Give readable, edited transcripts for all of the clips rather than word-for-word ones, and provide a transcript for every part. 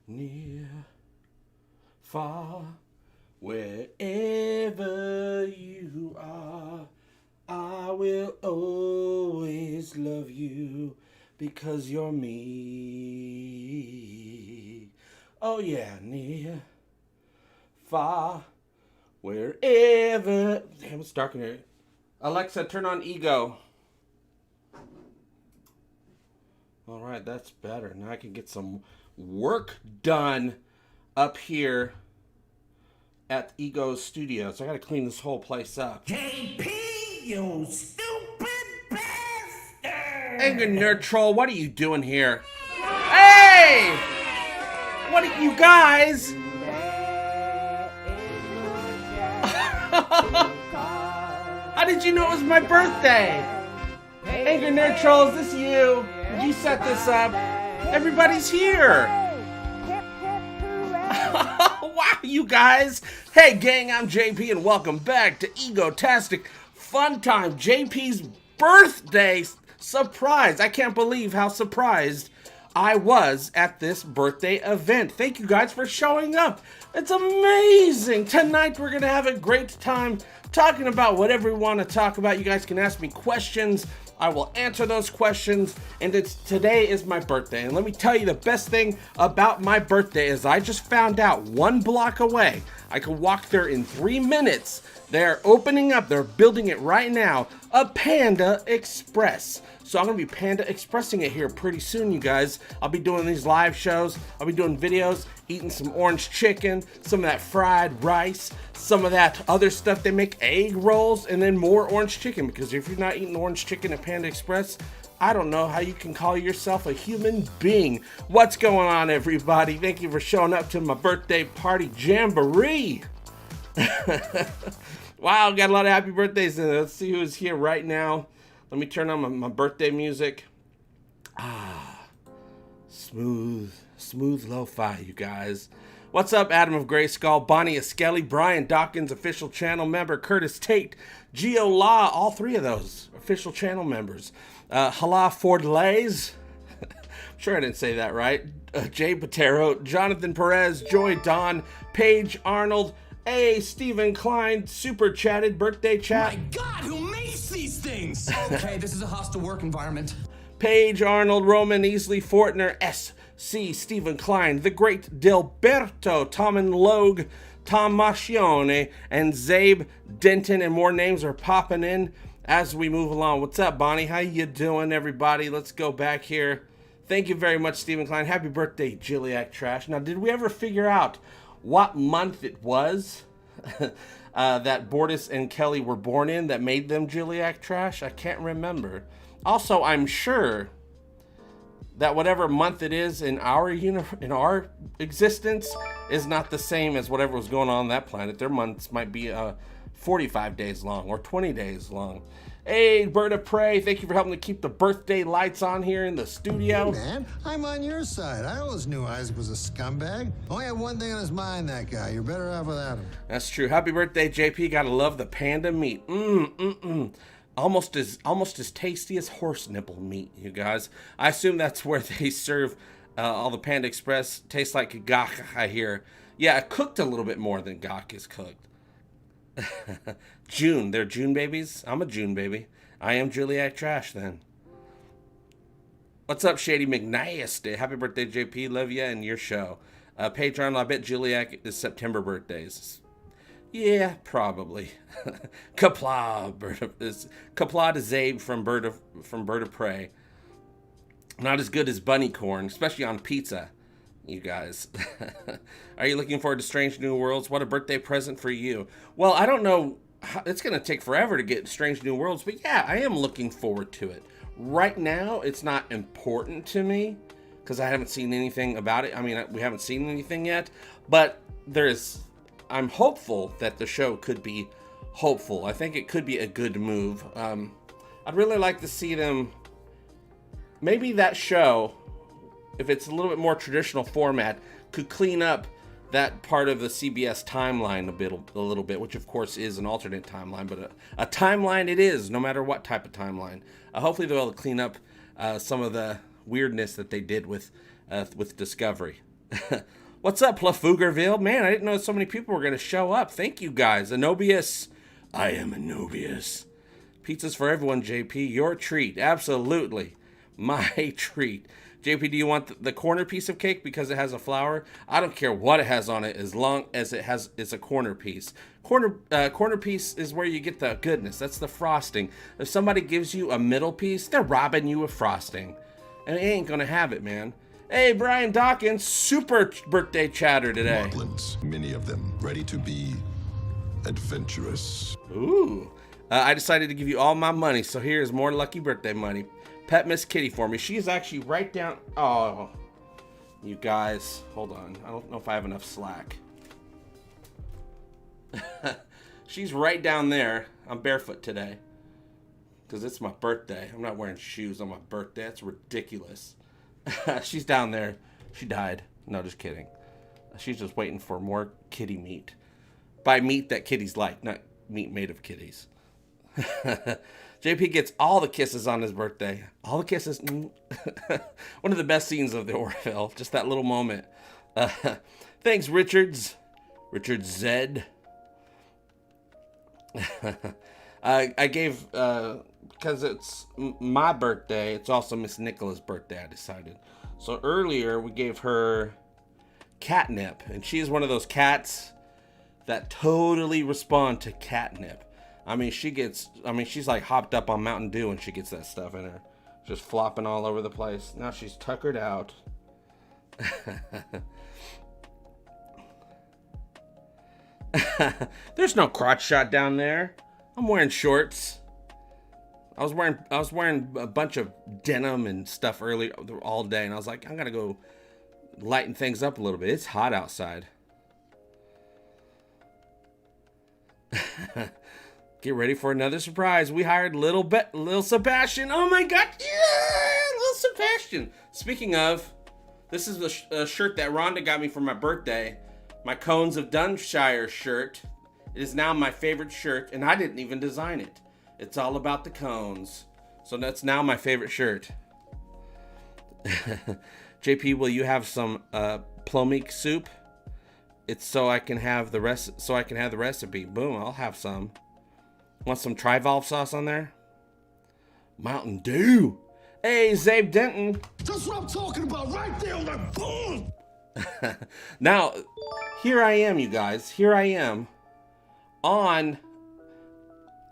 Near, far, wherever you are, I will always love you because you're me. Oh yeah, near, far, wherever. Damn, it's dark in here. Alexa, turn on Ego. All right, that's better. Now I can get some work done up here at Ego's studio. So I gotta clean this whole place up. JP, you stupid bastard! Anger Nerd Troll, what are you doing here? Hey! What are you guys? How did you know it was my birthday? Anger Nerd Troll, is this you? Did you set this up? Everybody's here. Wow, you guys. Hey, gang, I'm JP, and welcome back to Egotastic FunTime. JP's birthday surprise. I can't believe how surprised I was at this birthday event. Thank you guys for showing up. It's amazing. Tonight, we're going to have a great time talking about whatever we want to talk about. You guys can ask me questions. I will answer those questions, and today is my birthday. And let me tell you, the best thing about my birthday is I just found out 1 block away. I can walk there in 3 minutes. They're opening up, they're building it right now, a Panda Express. So I'm going to be Panda Expressing it here pretty soon, you guys. I'll be doing these live shows. I'll be doing videos, eating some orange chicken, some of that fried rice, some of that other stuff. They make egg rolls, and then more orange chicken. Because if you're not eating orange chicken at Panda Express, I don't know how you can call yourself a human being. What's going on, everybody? Thank you for showing up to my birthday party jamboree. Wow, got a lot of happy birthdays in it. Let's see who's here right now. Let me turn on my birthday music. Smooth lo-fi, you guys. What's up, Adam of Gray Skull, Bonnie Eskelly, Brian Dawkins, official channel member, Curtis Tate, Geo Law, all 3 of those official channel members. Hala Ford Lays, sure I didn't say that right. Jay Patero, Jonathan Perez, Joy Don, Paige Arnold, Stephen Klein, super chatted, birthday chat. My God, who makes these things? Okay, this is a hostile work environment. Paige Arnold, Roman Easley, Fortner, S.C. Stephen Klein, the great Dilberto, Tom and Logue, Tom Mascione, and Zabe Denton, and more names are popping in as we move along. What's up, Bonnie? How you doing, everybody? Let's go back here. Thank you very much, Stephen Klein. Happy birthday, Jilliac Trash. Now, did we ever figure out what month it was that Bortis and Kelly were born in that made them Jilliac Trash? I can't remember. Also, I'm sure that whatever month it is in our existence is not the same as whatever was going on that planet. Their months might be 45 days long or 20 days long. Hey, Bird of Prey, thank you for helping to keep the birthday lights on here in the studio. Hey, man, I'm on your side. I always knew Isaac was a scumbag. Only had one thing on his mind, that guy. You're better off without him. That's true. Happy birthday, JP. Gotta love the panda meat. Almost as tasty as horse nipple meat, you guys. I assume that's where they serve all the Panda Express. Tastes like gak, I hear. Yeah, cooked a little bit more than gak is cooked. June. They're June babies? I'm a June baby. I am Juliac Trash then. What's up, Shady McNasty? Happy birthday, JP. Love ya and your show. Paige Arnold, I bet Juliac is September birthdays. Yeah, probably. Kapla to Zabe from Bird of Prey. Not as good as bunny corn, especially on pizza, you guys. Are you looking forward to Strange New Worlds? What a birthday present for you. Well, I don't know. It's going to take forever to get Strange New Worlds, but yeah, I am looking forward to it. Right now, it's not important to me because I haven't seen anything about it. I mean, we haven't seen anything yet, but I'm hopeful that the show could be hopeful. I think it could be a good move. I'd really like to see them, maybe that show, if it's a little bit more traditional format, could clean up that part of the CBS timeline a little bit, which of course is an alternate timeline, but a timeline it is, no matter what type of timeline. Hopefully they'll be able to clean up some of the weirdness that they did with Discovery. What's up, Plafougerville? Man, I didn't know so many people were going to show up. Thank you, guys. Anobius. I am Anobius. Pizzas for everyone, JP. Your treat. Absolutely. My treat. JP, do you want the corner piece of cake because it has a flower? I don't care what it has on it as long as it's a corner piece. Corner piece is where you get the goodness. That's the frosting. If somebody gives you a middle piece, they're robbing you of frosting. And it ain't going to have it, man. Hey, Brian Dawkins, super birthday chatter today. Motlins, many of them, ready to be adventurous. Ooh. I decided to give you all my money, so here's more lucky birthday money. Pet Miss Kitty for me. She's actually right down. Oh, you guys, hold on. I don't know if I have enough slack. She's right down there. I'm barefoot today because it's my birthday. I'm not wearing shoes on my birthday. That's ridiculous. She's down there. She died. No, just kidding. She's just waiting for more kitty meat. By meat that kitties like, not meat made of kitties. JP gets all the kisses on his birthday. All the kisses. One of the best scenes of the Orville. Just that little moment. Thanks, Richards. Richard Zed. I gave, because it's my birthday, it's also Miss Nicola's birthday, I decided. So earlier, we gave her catnip. And she's one of those cats that totally respond to catnip. I mean, she's like hopped up on Mountain Dew and she gets that stuff in her. Just flopping all over the place. Now she's tuckered out. There's no crotch shot down there. I'm wearing shorts. I was wearing a bunch of denim and stuff early all day, and I was like, I'm gonna go lighten things up a little bit. It's hot outside. Get ready for another surprise. We hired Little Sebastian. Oh my God, yeah, Little Sebastian. Speaking of, this is the shirt that Rhonda got me for my birthday. My Cones of Dunshire shirt. It is now my favorite shirt, and I didn't even design it. It's all about the cones. So that's now my favorite shirt. JP, will you have some plomeek soup? It's so I can have the recipe. Boom, I'll have some. Want some trivalve sauce on there? Mountain Dew. Hey, Zabe Denton. That's what I'm talking about right there, like boom. Now, here I am, you guys. Here I am on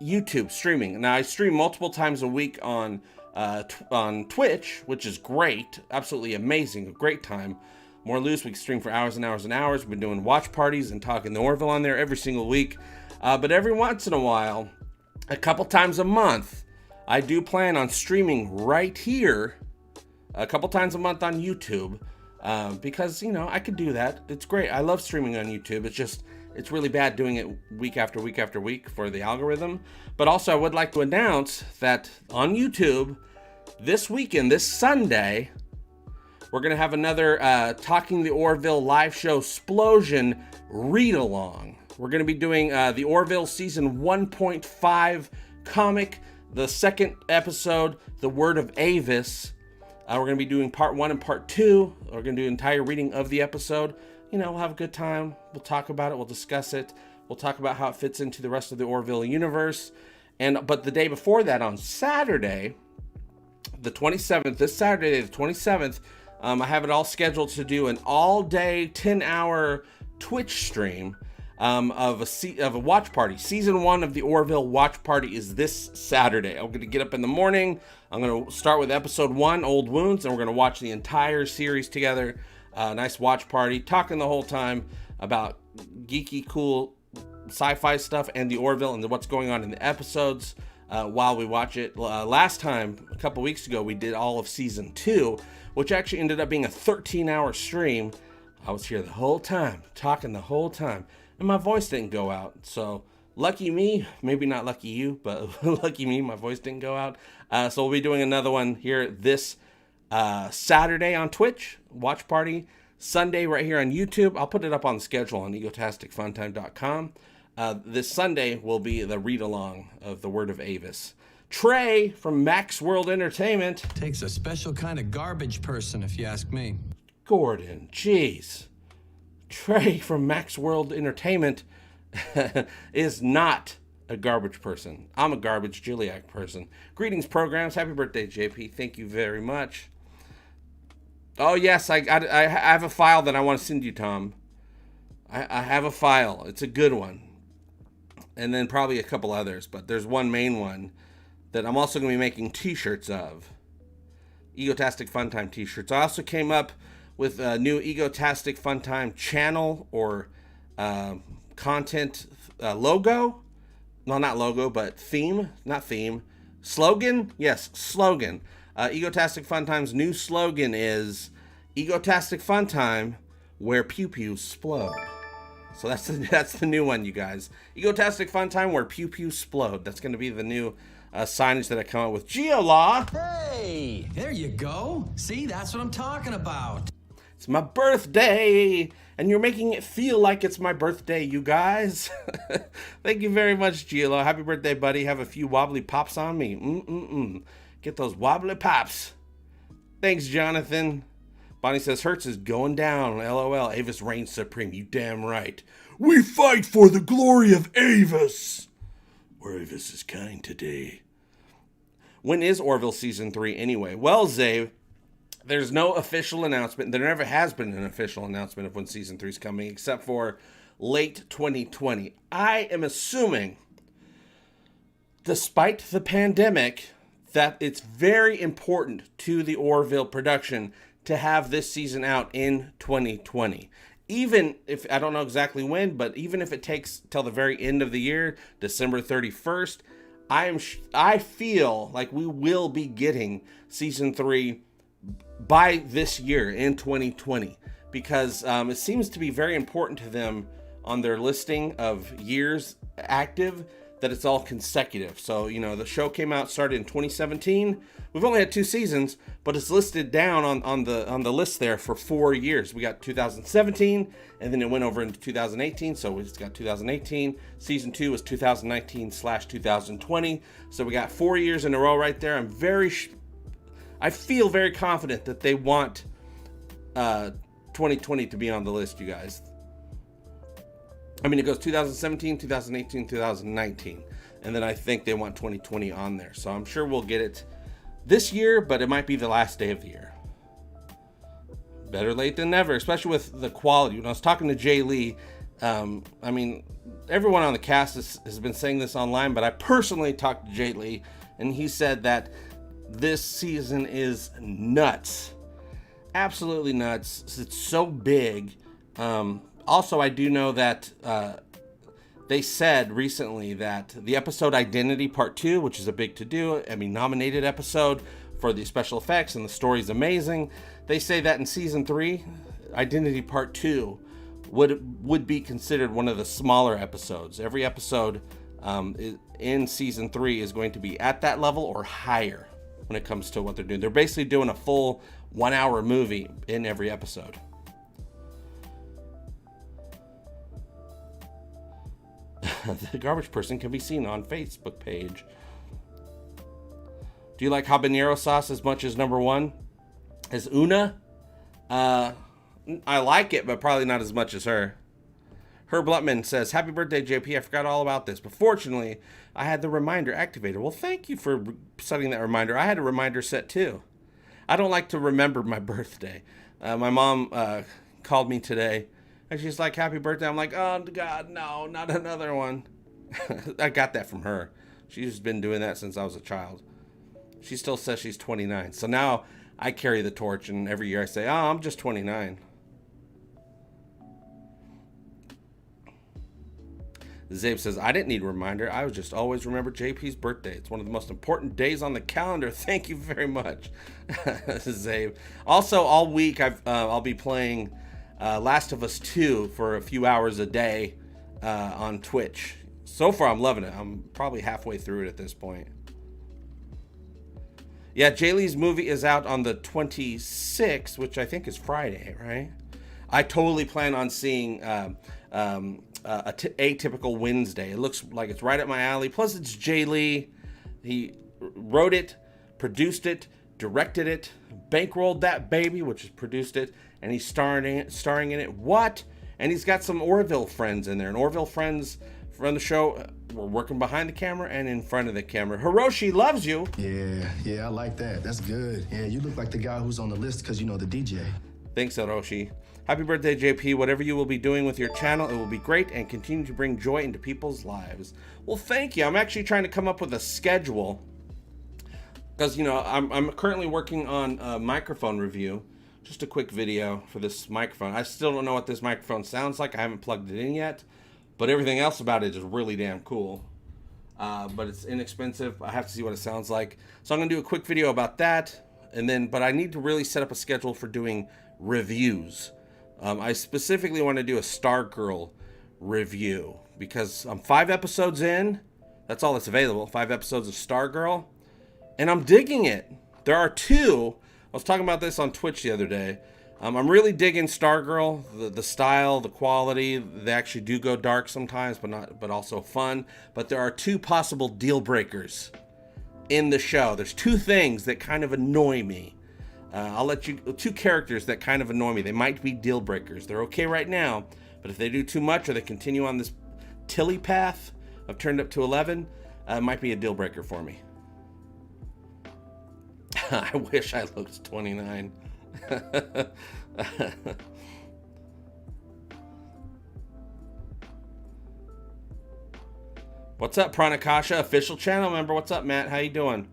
YouTube streaming. Now, I stream multiple times a week on Twitch, which is great. Absolutely amazing. A great time. More loose. We can stream for hours and hours and hours. We've been doing watch parties and talking the Orville on there every single week. But every once in a while, a couple times a month, I do plan on streaming right here a couple times a month on YouTube. Because, I could do that. It's great. I love streaming on YouTube. It's really bad doing it week after week after week for the algorithm. But also, I would like to announce that on YouTube, this weekend, this Sunday, we're going to have another Talking the Orville live show, Splosion read-along. We're going to be doing the Orville Season 1.5 comic, the second episode, The Word of Avis. We're going to be doing part 1 and part 2. We're going to do an entire reading of the episode. We'll have a good time. We'll talk about it. We'll discuss it. We'll talk about how it fits into the rest of the Orville universe. But the day before that, on Saturday, the 27th, this Saturday, the 27th, I have it all scheduled to do an all-day, 10-hour Twitch stream of a watch party. Season 1 of the Orville watch party is this Saturday. I'm going to get up in the morning. I'm going to start with episode 1, Old Wounds, and we're going to watch the entire series together. Nice watch party, talking the whole time about geeky, cool sci-fi stuff and the Orville and what's going on in the episodes while we watch it. Last time, a couple weeks ago, we did all of season 2, which actually ended up being a 13-hour stream. I was here the whole time, talking the whole time, and my voice didn't go out. So lucky me, maybe not lucky you, but lucky me, my voice didn't go out. So we'll be doing another one here this Saturday on Twitch, watch party. Sunday right here on YouTube. I'll put it up on the schedule on egotasticfuntime.com. This Sunday will be the read-along of The Word of Avis. Trey from Max World Entertainment. Takes a special kind of garbage person, if you ask me. Gordon, jeez. Trey from Max World Entertainment is not a garbage person. I'm a garbage Juliac person. Greetings, programs. Happy birthday, JP. Thank you very much. Oh, yes, I have a file that I want to send you, Tom. I have a file. It's a good one. And then probably a couple others, but there's one main one that I'm also going to be making t-shirts of. Egotastic FunTime t-shirts. I also came up with a new Egotastic FunTime channel or content logo. No, not logo, but theme. Not theme. Slogan? Yes, slogan. Egotastic FunTime's new slogan is Egotastic FunTime, where pew-pews splode. So that's the new one, you guys. Egotastic FunTime, where pew-pews splode. That's going to be the new signage that I come up with. Geolaw! Hey, there you go. See, that's what I'm talking about. It's my birthday, and you're making it feel like it's my birthday, you guys. Thank you very much, Gilo. Happy birthday, buddy. Have a few wobbly pops on me. Get those wobbly pops. Thanks, Jonathan. Bonnie says, Hertz is going down. LOL. Avis reigns supreme. You damn right. We fight for the glory of Avis. Where Avis is kind today. When is Orville Season 3 anyway? Well, Zabe, there's no official announcement. There never has been an official announcement of when Season 3 is coming, except for late 2020. I am assuming, despite the pandemic, that it's very important to the Orville production to have this season out in 2020. Even if, I don't know exactly when, but even if it takes till the very end of the year, December 31st, I feel like we will be getting Season 3 by this year in 2020, because it seems to be very important to them on their listing of years active that it's all consecutive. So, you know, the show started in 2017. We've only had 2 seasons, but it's listed down on the list there for 4 years. We got 2017, and then it went over into 2018. So it's got 2018. Season 2 was 2019/2020. So we got 4 years in a row right there. I feel very confident that they want 2020 to be on the list, you guys. I mean, it goes 2017, 2018, 2019. And then I think they want 2020 on there. So I'm sure we'll get it this year, but it might be the last day of the year. Better late than never, especially with the quality. When I was talking to Jay Lee, I mean, everyone on the cast has been saying this online, but I personally talked to Jay Lee, and he said that this season is nuts. Absolutely nuts. It's so big. Also, I do know that they said recently that the episode Identity Part 2, which is a big to-do, nominated episode for the special effects, and the story's amazing. They say that in Season 3, Identity Part 2 would be considered one of the smaller episodes. Every episode in Season 3 is going to be at that level or higher when it comes to what they're doing. They're basically doing a full 1-hour movie in every episode. The garbage person can be seen on Facebook page. Do you like habanero sauce as much as number 1? As Una? I like it, but probably not as much as her. Herb Lutman says, Happy birthday, JP. I forgot all about this, but fortunately, I had the reminder activated. Well, thank you for setting that reminder. I had a reminder set too. I don't like to remember my birthday. My mom called me today, and she's like, Happy birthday. I'm like, oh, God, no, not another one. I got that from her. She's been doing that since I was a child. She still says she's 29. So now I carry the torch, and every year I say, oh, I'm just 29. Zabe says, I didn't need a reminder. I would just always remember JP's birthday. It's one of the most important days on the calendar. Thank you very much, Zabe. Also, all week I'll be playing Last of Us 2 for a few hours a day on Twitch. So far, I'm loving it. I'm probably halfway through it at this point. Yeah, Jay Lee's movie is out on the 26th, which I think is Friday, right? I totally plan on seeing Atypical Wednesday. It looks like it's right up my alley. Plus, it's Jay Lee. He wrote it, produced it, directed it, bankrolled that baby, which is produced it, and he's starring in it. What? And he's got some Orville friends in there. And Orville friends from the show were working behind the camera and in front of the camera. Hiroshi loves you. Yeah, I like that. That's good. Yeah, you look like the guy who's on the list because you know the DJ. Thanks, Hiroshi. Happy birthday, JP. Whatever you will be doing with your channel, it will be great and continue to bring joy into people's lives. Well, thank you. I'm actually trying to come up with a schedule because, you know, I'm currently working on a microphone review. Just a quick video for this microphone. I still don't know what this microphone sounds like. I haven't plugged it in yet, but everything else about it is really damn cool. But it's inexpensive. I have to see what it sounds like. So I'm going to do a quick video about that. But I need to really set up a schedule for doing reviews. I specifically want to do a Stargirl review because I'm 5 episodes in. That's all that's available. 5 episodes of Stargirl. And I'm digging it. There are 2. I was talking about this on Twitch the other day. I'm really digging Stargirl, the style, the quality. They actually do go dark sometimes, but also fun. But there are 2 possible deal breakers in the show. There's 2 things that kind of annoy me. I'll let you 2 characters that kind of annoy me. They might be deal breakers. They're okay right now, but if they do too much or they continue on this Tilly path of turned up to 11, it might be a deal breaker for me. I wish I looked 29. What's up, Pranakasha official channel member? What's up, Matt? How you doing?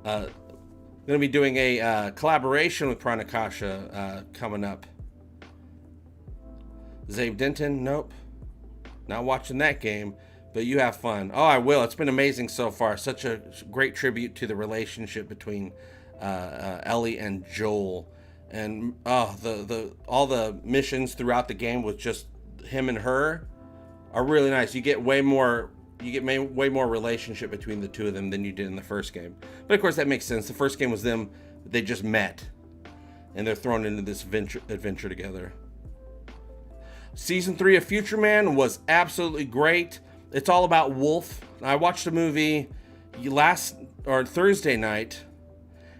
I'm gonna be doing a collaboration with Pranakasha coming up. Zabe Denton, nope, not watching that game. But you have fun. Oh, I will. It's been amazing so far. Such a great tribute to the relationship between Ellie and Joel, and all the missions throughout the game with just him and her are really nice. You get way more relationship between the 2 of them than you did in the first game. But of course that makes sense. The first game was them; they just met, and they're thrown into this adventure together. Season 3 of Future Man was absolutely great. It's all about Wolf. I watched a movie Thursday night,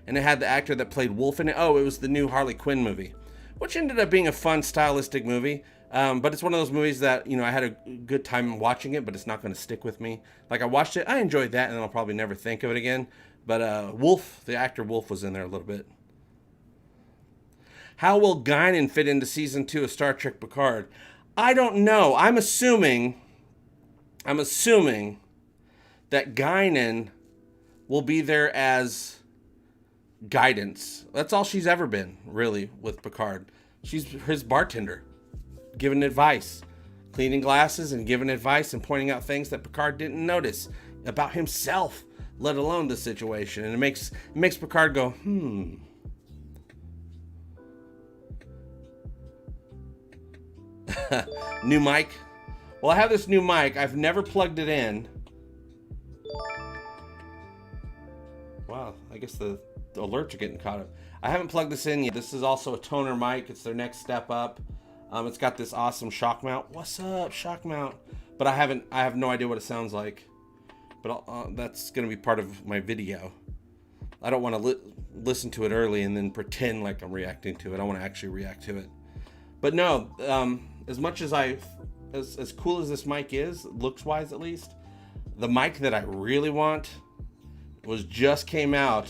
and it had the actor that played Wolf in it. Oh, it was the new Harley Quinn movie, which ended up being a fun, stylistic movie. But it's one of those movies that, you know, I had a good time watching it, but it's not going to stick with me. Like, I watched it, I enjoyed that, and I'll probably never think of it again. But Wolf, the actor Wolf, was in there a little bit. How will Guinan fit into Season 2 of Star Trek Picard? I don't know. I'm assuming that Guinan will be there as guidance. That's all she's ever been, really, with Picard. She's his bartender, giving advice, cleaning glasses and giving advice and pointing out things that Picard didn't notice about himself, let alone the situation. And it makes Picard go, New mic. Well, I have this new mic. I've never plugged it in. Wow, I guess the alerts are getting caught up. I haven't plugged this in yet. This is also a toner mic. It's their next step up. It's got this awesome shock mount. What's up, shock mount? But I have no idea what it sounds like. But that's going to be part of my video. I don't want to listen to it early and then pretend like I'm reacting to it. I want to actually react to it. But no, as much as as cool as this mic is, looks-wise at least, the mic that I really want just came out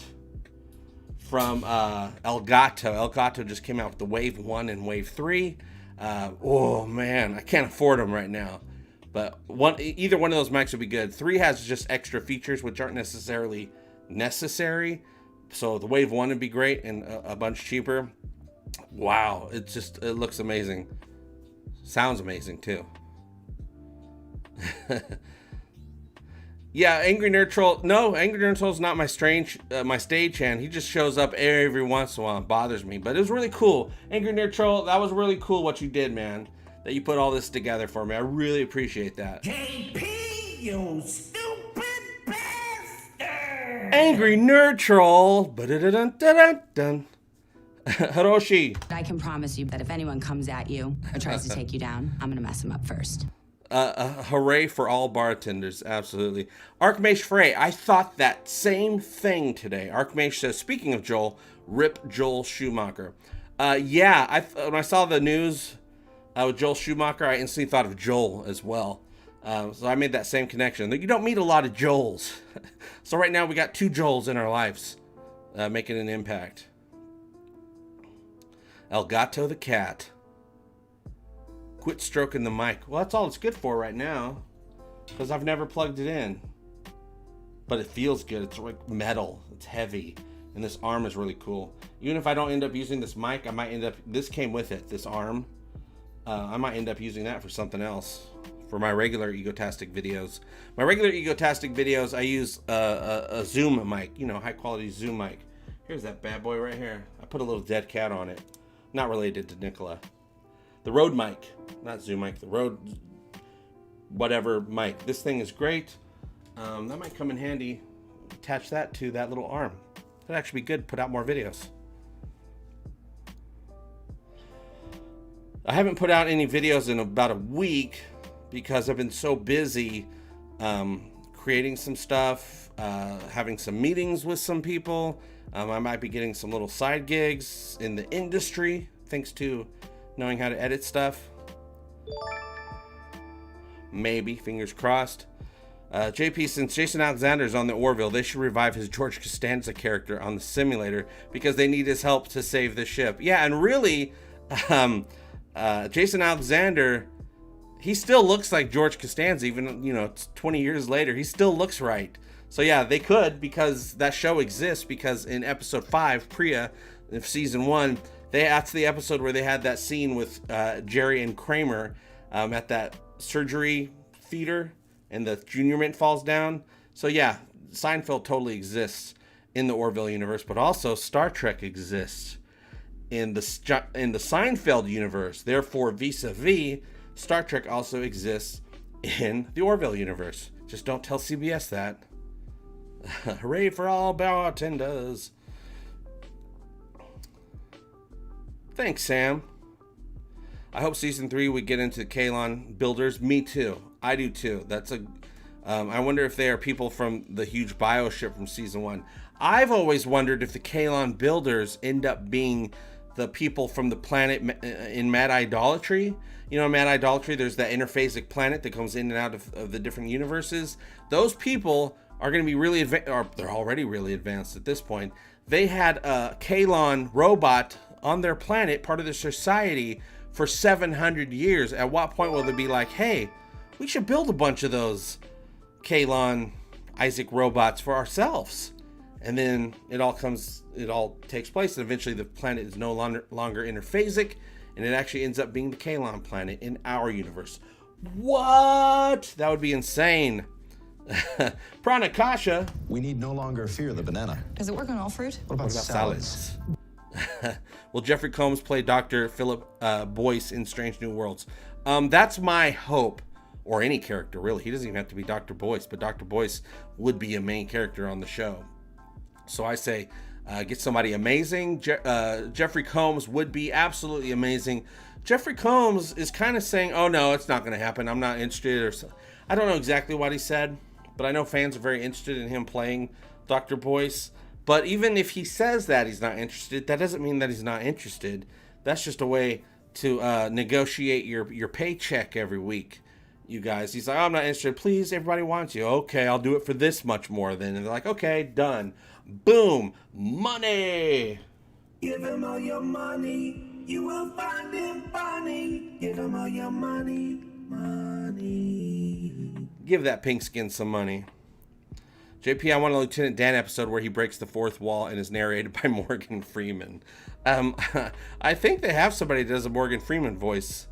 from Elgato. Elgato just came out with the Wave 1 and Wave 3. Oh man, I can't afford them right now. But either one of those mics would be good. 3 has just extra features which aren't necessarily necessary. So the Wave 1 would be great and a bunch cheaper. Wow, it looks amazing. Sounds amazing too. Yeah, Angry Nerd Troll. No, Angry Nerd Troll's not my stage hand. He just shows up every once in a while and bothers me. But it was really cool. Angry Nerd Troll, that was really cool what you did, man. That you put all this together for me. I really appreciate that. JP, you stupid bastard! Angry Nerd Troll. Ba-da-da-dun-da-dun-dun. Hiroshi. I can promise you that if anyone comes at you or tries to take you down, I'm gonna mess him up first. Hooray for all bartenders. Absolutely. Arkmash Frey, I thought that same thing today. Arkmash says, speaking of Joel, rip Joel Schumacher. Yeah, when I saw the news with Joel Schumacher, I instantly thought of Joel as well. So I made that same connection. You don't meet a lot of Joels. So right now we got 2 Joels in our lives making an impact. El Gato the cat. Quit stroking the mic. Well, that's all it's good for right now, because I've never plugged it in. But it feels good. It's like metal. It's heavy. And this arm is really cool. Even if I don't end up using this mic, I might end up... This came with it, this arm. I might end up using that for something else. For my regular Egotastic videos. My regular Egotastic videos, I use a Zoom mic. You know, high quality Zoom mic. Here's that bad boy right here. I put a little dead cat on it. Not related to Nicola. The Rode mic, not Zoom mic, the Rode whatever mic. This thing is great. That might come in handy. Attach that to that little arm. That'd actually be good to put out more videos. I haven't put out any videos in about a week because I've been so busy creating some stuff, having some meetings with some people. I might be getting some little side gigs in the industry, thanks to knowing how to edit stuff. Maybe, fingers crossed. JP, since Jason Alexander's on the Orville, they should revive his George Costanza character on the simulator because they need his help to save the ship. Yeah, and really, Jason Alexander, he still looks like George Costanza, even, you know, 20 years later, he still looks right. So yeah, they could, because that show exists, because in episode 5, Priya, of season 1, that's the episode where they had that scene with Jerry and Kramer at that surgery theater, and the junior mint falls down. So yeah, Seinfeld totally exists in the Orville universe, but also Star Trek exists in the Seinfeld universe. Therefore, vis-a-vis, Star Trek also exists in the Orville universe. Just don't tell CBS that. Hooray for all bartenders. Thanks, Sam. I hope season 3 we get into the Kalon builders. Me too. I do too. I wonder if they are people from the huge bio ship from season 1. I've always wondered if the Kalon builders end up being the people from the planet in Mad Idolatry. You know, in Mad Idolatry, there's that interphasic planet that comes in and out of the different universes. Those people are going to be really advanced, or they're already really advanced at this point. They had a Kalon robot on their planet, part of their society, for 700 years. At what point will they be like, hey, we should build a bunch of those Kalon Isaac robots for ourselves? And then it all takes place, and eventually the planet is no longer interphasic, and it actually ends up being the Kalon planet in our universe. What? That would be insane. Pranakasha. We need no longer fear the banana. Does it work on all fruit? What about salads? Will Jeffrey Combs play Dr. Philip Boyce in Strange New Worlds? That's my hope. Or any character, really. He doesn't even have to be Dr. Boyce, but Dr. Boyce would be a main character on the show. So I say, get somebody amazing. Jeffrey Combs would be absolutely amazing. Jeffrey Combs is kind of saying, oh no, it's not going to happen. I'm not interested. Or so. I don't know exactly what he said, but I know fans are very interested in him playing Dr. Boyce. But even if he says that he's not interested, that doesn't mean that he's not interested. That's just a way to negotiate your paycheck every week, you guys. He's like, oh, I'm not interested. Please, everybody wants you. Okay, I'll do it for this much more then. And they're like, okay, done. Boom. Money. Give him all your money. You will find him funny. Give him all your money. Money. Give that pink skin some money. JP, I want a Lieutenant Dan episode where he breaks the fourth wall and is narrated by Morgan Freeman. I think they have somebody that does a Morgan Freeman voice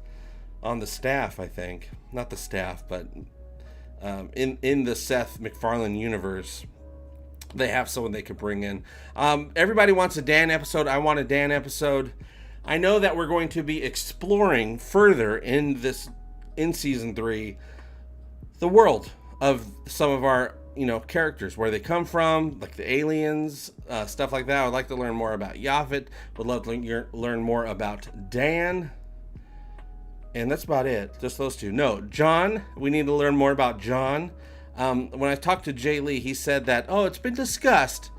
on the staff, I think. Not the staff, but in the Seth MacFarlane universe, they have someone they could bring in. Everybody wants a Dan episode. I want a Dan episode. I know that we're going to be exploring further in season 3 the world of some of our characters, where they come from, like the aliens, stuff like that. I would like to learn more about Yaphet. Would love to learn more about Dan. And that's about it. Just those two. No, John, we need to learn more about John. When I talked to Jay Lee, he said that, oh, it's been discussed.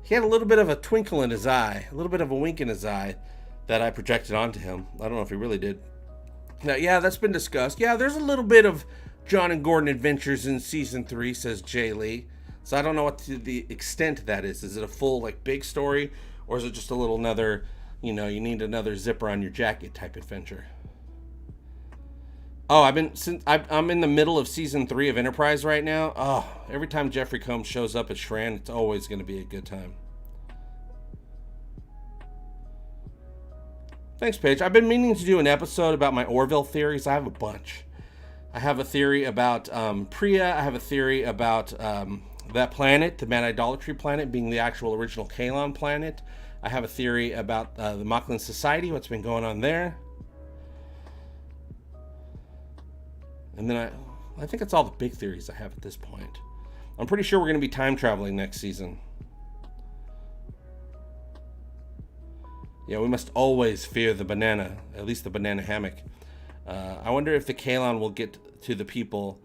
He had a little bit of a twinkle in his eye, a little bit of a wink in his eye that I projected onto him. I don't know if he really did. Now, yeah, that's been discussed. Yeah, there's a little bit of John and Gordon adventures in season 3, says Jay Lee. So I don't know what to the extent that is. Is it a full, like, big story? Or is it just a little another, you know, you need another zipper on your jacket type adventure? Oh, I'm in the middle of season 3 of Enterprise right now. Oh, every time Jeffrey Combs shows up at Shran, it's always going to be a good time. Thanks, Paige. I've been meaning to do an episode about my Orville theories. I have a bunch. I have a theory about Priya. I have a theory about that planet, the Mad Idolatry planet, being the actual original Kalon planet. I have a theory about the Moclan Society, what's been going on there. And then I think that's all the big theories I have at this point. I'm pretty sure we're going to be time traveling next season. Yeah, we must always fear the banana, at least the banana hammock. I wonder if the Kalon will get to the people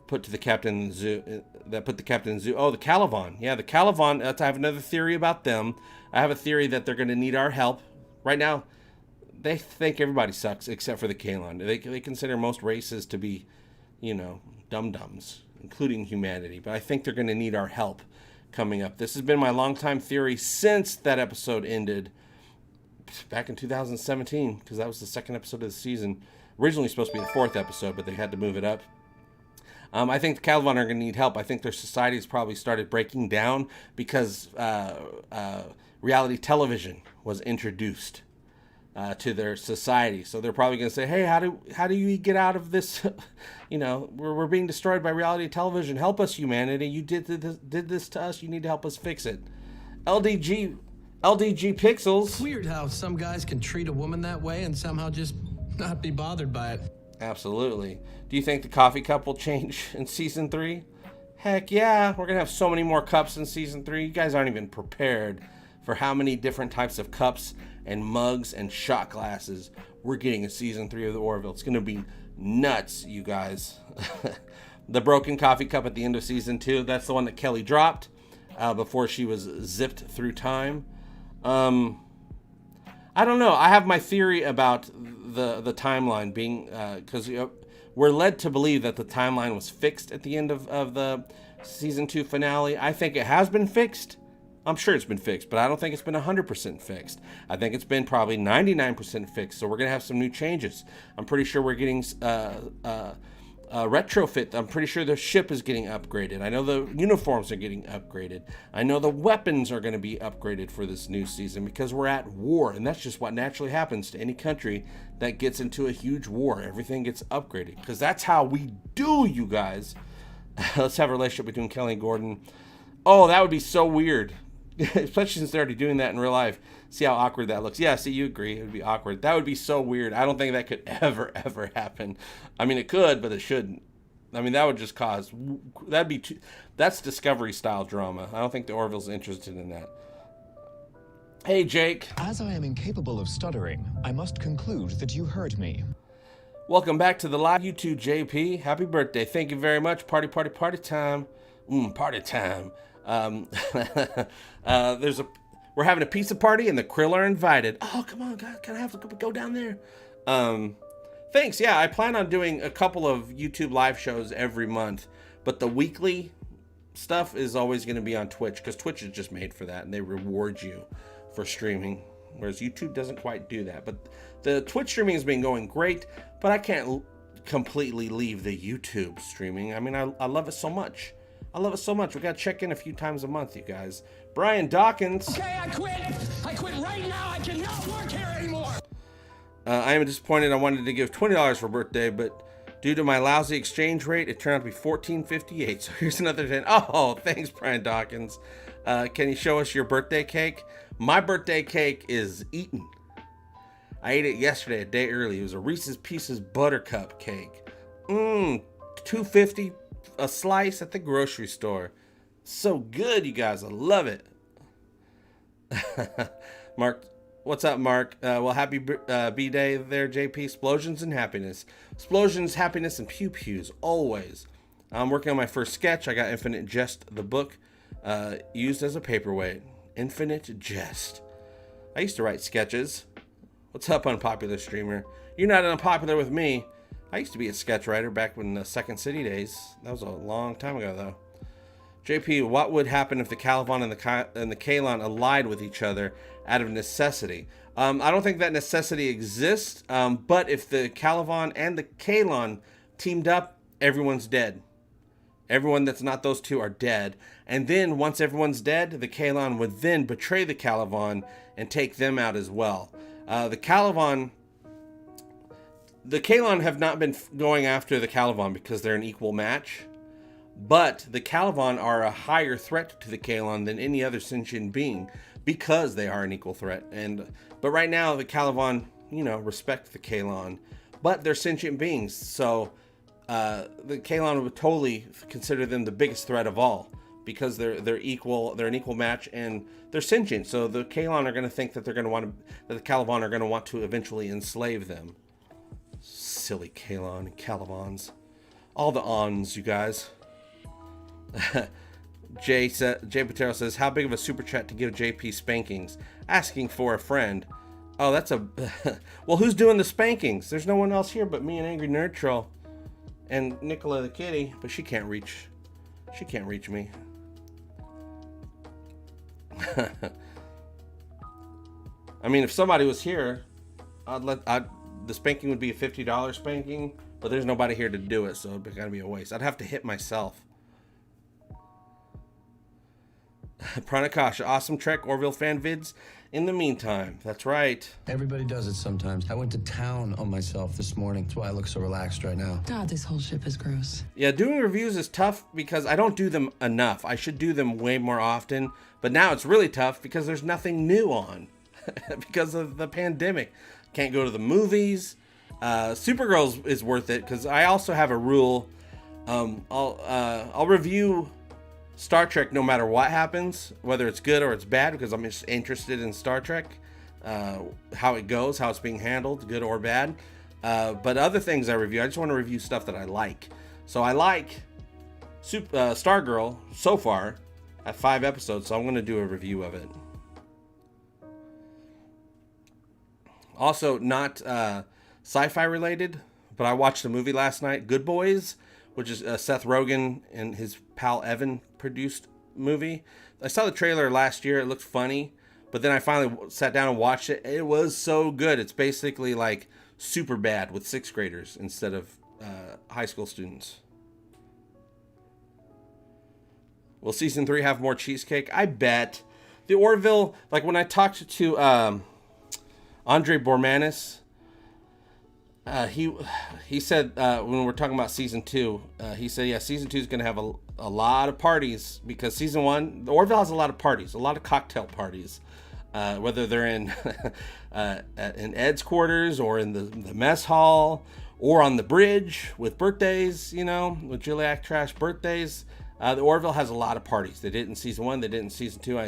put the captain in the zoo. Oh, the Calivan. Yeah, the Calivan. I have another theory about them. I have a theory that they're going to need our help. Right now, they think everybody sucks except for the Kalon. They consider most races to be, you know, dum-dums, including humanity. But I think they're going to need our help coming up. This has been my longtime theory since that episode ended back in 2017, because that was the second episode of the season. Originally supposed to be the 4th episode, but they had to move it up. I think the Calivan are going to need help. I think their society's probably started breaking down because reality television was introduced to their society. So they're probably going to say, hey, how do you get out of this? You know, we're being destroyed by reality television. Help us, humanity. You did this to us. You need to help us fix it. LDG Pixels. Weird how some guys can treat a woman that way and somehow just not be bothered by it. Absolutely. Do you think the coffee cup will change in season 3? Heck yeah. We're going to have so many more cups in season 3. You guys aren't even prepared for how many different types of cups and mugs and shot glasses we're getting in season 3 of the Orville. It's going to be nuts, you guys. The broken coffee cup at the end of season 2, that's the one that Kelly dropped before she was zipped through time. I don't know. I have my theory about the timeline being, because we're led to believe that the timeline was fixed at the end of the season 2 finale. I think it has been fixed. I'm sure it's been fixed, but I don't think it's been 100% fixed. I think it's been probably 99% fixed, so we're going to have some new changes. I'm pretty sure we're getting retrofit. I'm pretty sure the ship is getting upgraded. I know the uniforms are getting upgraded. I know the weapons are going to be upgraded for this new season because we're at war, and that's just what naturally happens to any country that gets into a huge war. Everything gets upgraded because that's how we do, you guys. Let's have a relationship between Kelly and Gordon. Oh, that would be so weird. Especially since they're already doing that in real life. See how awkward that looks. Yeah, see, you agree. It would be awkward. That would be so weird. I don't think that could ever happen. I mean, it could, but it shouldn't. I mean, that would just cause... That's Discovery-style drama. I don't think the Orville's interested in that. Hey, Jake. As I am incapable of stuttering, I must conclude that you heard me. Welcome back to the live. You too, JP. Happy birthday. Thank you very much. Party time. Party time. We're having a pizza party and the Krill are invited. Oh, come on, guys, can I have to go down there? Thanks. Yeah, I plan on doing a couple of YouTube live shows every month, but the weekly stuff is always going to be on Twitch because Twitch is just made for that and they reward you for streaming, whereas YouTube doesn't quite do that. But the Twitch streaming has been going great, but I can't completely leave the YouTube streaming. I mean, I love it so much. I love it so much. We got to check in a few times a month, you guys. Brian Dawkins. Okay, I quit. I quit right now. I cannot work here anymore. I am disappointed. I wanted to give $20 for birthday, but due to my lousy exchange rate, it turned out to be $14.58. So here's another 10. Oh, thanks, Brian Dawkins. Can you show us your birthday cake? My birthday cake is eaten. I ate it yesterday, a day early. It was a Reese's Pieces buttercup cake. $2.50 a slice at the grocery store. So good, you guys. I love it. Mark What's up, Mark? Well, happy B-Day there, JP. Splosions and happiness. Splosions, happiness, and pew-pews, always. I'm working on my first sketch. I got Infinite Jest, the book, used as a paperweight. Infinite Jest. I used to write sketches. What's up, unpopular streamer? You're not unpopular with me. I used to be a sketch writer back in the Second City days. That was a long time ago, though. JP, what would happen if the Caliban and the Kalon allied with each other out of necessity? I don't think that necessity exists, but if the Caliban and the Kalon teamed up, everyone's dead. Everyone that's not those two are dead. And then once everyone's dead, the Kalon would then betray the Caliban and take them out as well. The Kalon have not been going after the Caliban because they're an equal match. But the Caliban are a higher threat to the Kalon than any other sentient being because they are an equal threat. But right now, the Caliban, respect the Kalon. But they're sentient beings, so the Kalon would totally consider them the biggest threat of all because they're equal. They're an equal match and they're sentient. So the Kalon are going to think that that the Caliban are going to want to eventually enslave them. Silly Kalon and Calibans, all the ons, you guys. Jay Patero says, how big of a super chat to give JP spankings? Asking for a friend. Oh, that's a... Well, who's doing the spankings? There's no one else here but me and Angry Nerd Troll. And Nicola the Kitty, but she can't reach me. I mean, if somebody was here, the spanking would be a $50 spanking, but there's nobody here to do it, so it's gotta be a waste. I'd have to hit myself. Pranakasha, awesome Trek Orville fan vids in the meantime. That's right. Everybody does it sometimes. I went to town on myself this morning. That's why I look so relaxed right now. God, this whole ship is gross. Yeah, doing reviews is tough because I don't do them enough. I should do them way more often. But now it's really tough because there's nothing new on. Because of the pandemic. Can't go to the movies. Supergirl is worth it because I also have a rule. I'll review Star Trek no matter what happens, whether it's good or it's bad, because I'm just interested in Star Trek, how it goes, how it's being handled, good or bad. But other things I review, I just want to review stuff that I like. So I like Stargirl so far at 5 episodes, so I'm going to do a review of it. Also, not sci-fi related, but I watched a movie last night, Good Boys, which is Seth Rogen and his pal Evan produced movie. I saw the trailer last year. It looked funny, but then I finally sat down and watched it. It was so good. It's basically like Superbad with 6th graders instead of high school students. Will season 3 have more cheesecake? I bet. The Orville, like when I talked to Andre Bormanis, he said when we're talking about season 2, he said, yeah, season 2 is going to have a lot of parties because season 1, the Orville has a lot of parties, a lot of cocktail parties, whether they're in Ed's quarters or in the mess hall or on the bridge with birthdays, with Juliac Trash birthdays. The Orville has a lot of parties. They did it in season 1, they did it in season 2.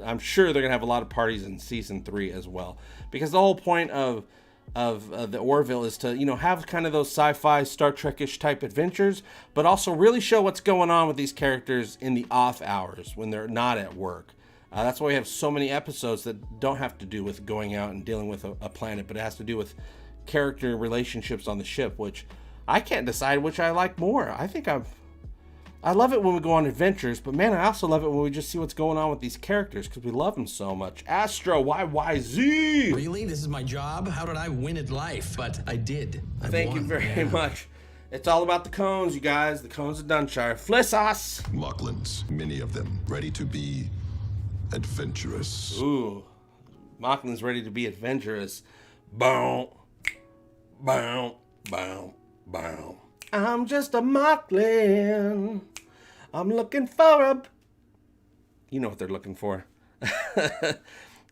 I'm sure they're going to have a lot of parties in season 3 as well, because the whole point of the Orville is to, have kind of those sci-fi Star Trek-ish type adventures, but also really show what's going on with these characters in the off hours when they're not at work. That's why we have so many episodes that don't have to do with going out and dealing with a planet, but it has to do with character relationships on the ship, which I can't decide which I like more. I love it when we go on adventures, but man, I also love it when we just see what's going on with these characters because we love them so much. Astro YYZ! Really? This is my job? How did I win at life? But I did. Thank you very much. It's all about the cones, you guys. The cones of Dunshire. Flissos! Mocklins, many of them, ready to be adventurous. Ooh. Mocklin's ready to be adventurous. Boom. Boom. Boom. Boom. I'm just a Mocklin. I'm looking for a... You know what they're looking for.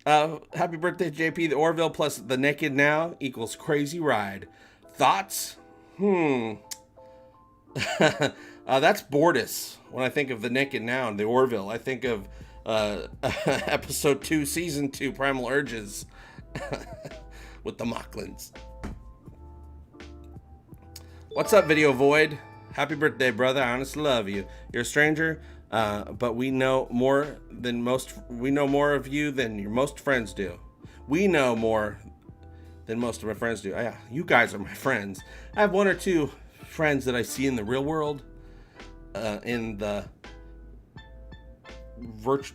Happy birthday, JP. The Orville plus the Naked Now equals Crazy Ride. Thoughts? That's Bortus. When I think of the Naked Now and the Orville, I think of episode 2, season 2, Primal Urges. with the Mocklins. What's up, Video Void? Happy birthday, brother. I honestly love you. You're a stranger, but we know more than most. We know more of you than your most friends do. We know more than most of my friends do. Yeah, you guys are my friends. I have one or two friends that I see in the real world, in the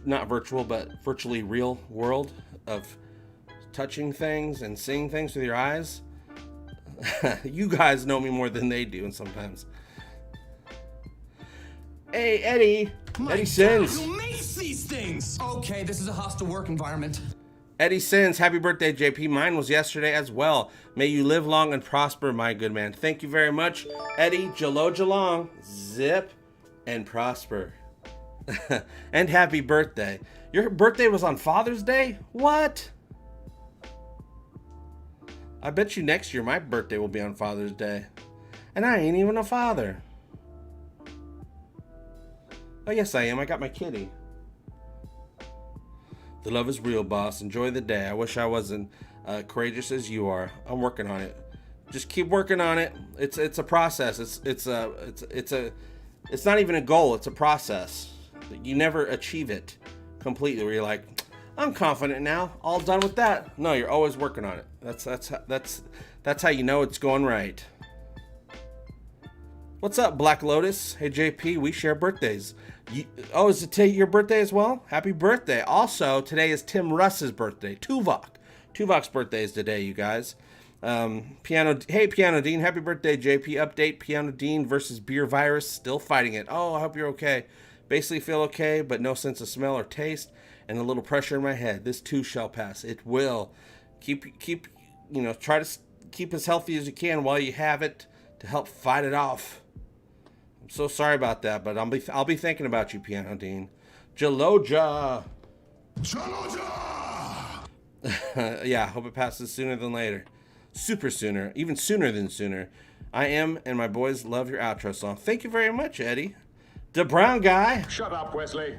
not virtual, but virtually real world of touching things and seeing things with your eyes. You guys know me more than they do, and sometimes. Hey, Eddie. Eddie Sins. Who makes these things? Okay, this is a hostile work environment. Eddie Sins, happy birthday, JP. Mine was yesterday as well. May you live long and prosper, my good man. Thank you very much, Eddie. Jalo Jalong, zip, and prosper. And happy birthday. Your birthday was on Father's Day? What? I bet you next year my birthday will be on Father's Day. And I ain't even a father. Oh, yes, I am. I got my kitty. The love is real, boss. Enjoy the day. I wish I wasn't courageous as you are. I'm working on it. Just keep working on it. It's a process. It's not even a goal. It's a process. You never achieve it completely. Where you're like, I'm confident now. All done with that. No, you're always working on it. That's how you know it's going right. What's up, Black Lotus? Hey, JP, we share birthdays. Is it your birthday as well? Happy birthday. Also, today is Tim Russ's birthday. Tuvok. Tuvok's birthday is today, you guys. Hey, Piano Dean. Happy birthday, JP. Update, Piano Dean versus Beer Virus. Still fighting it. Oh, I hope you're okay. Basically feel okay, but no sense of smell or taste, and a little pressure in my head. This too shall pass. It will. Try to keep as healthy as you can while you have it to help fight it off. I'm so sorry about that, but I'll be thinking about you, Piano Dean. Jaloja. Yeah, hope it passes sooner than later. Super sooner, even sooner than sooner. I am, and my boys love your outro song. Thank you very much, Eddie. The Brown Guy. Shut up, Wesley.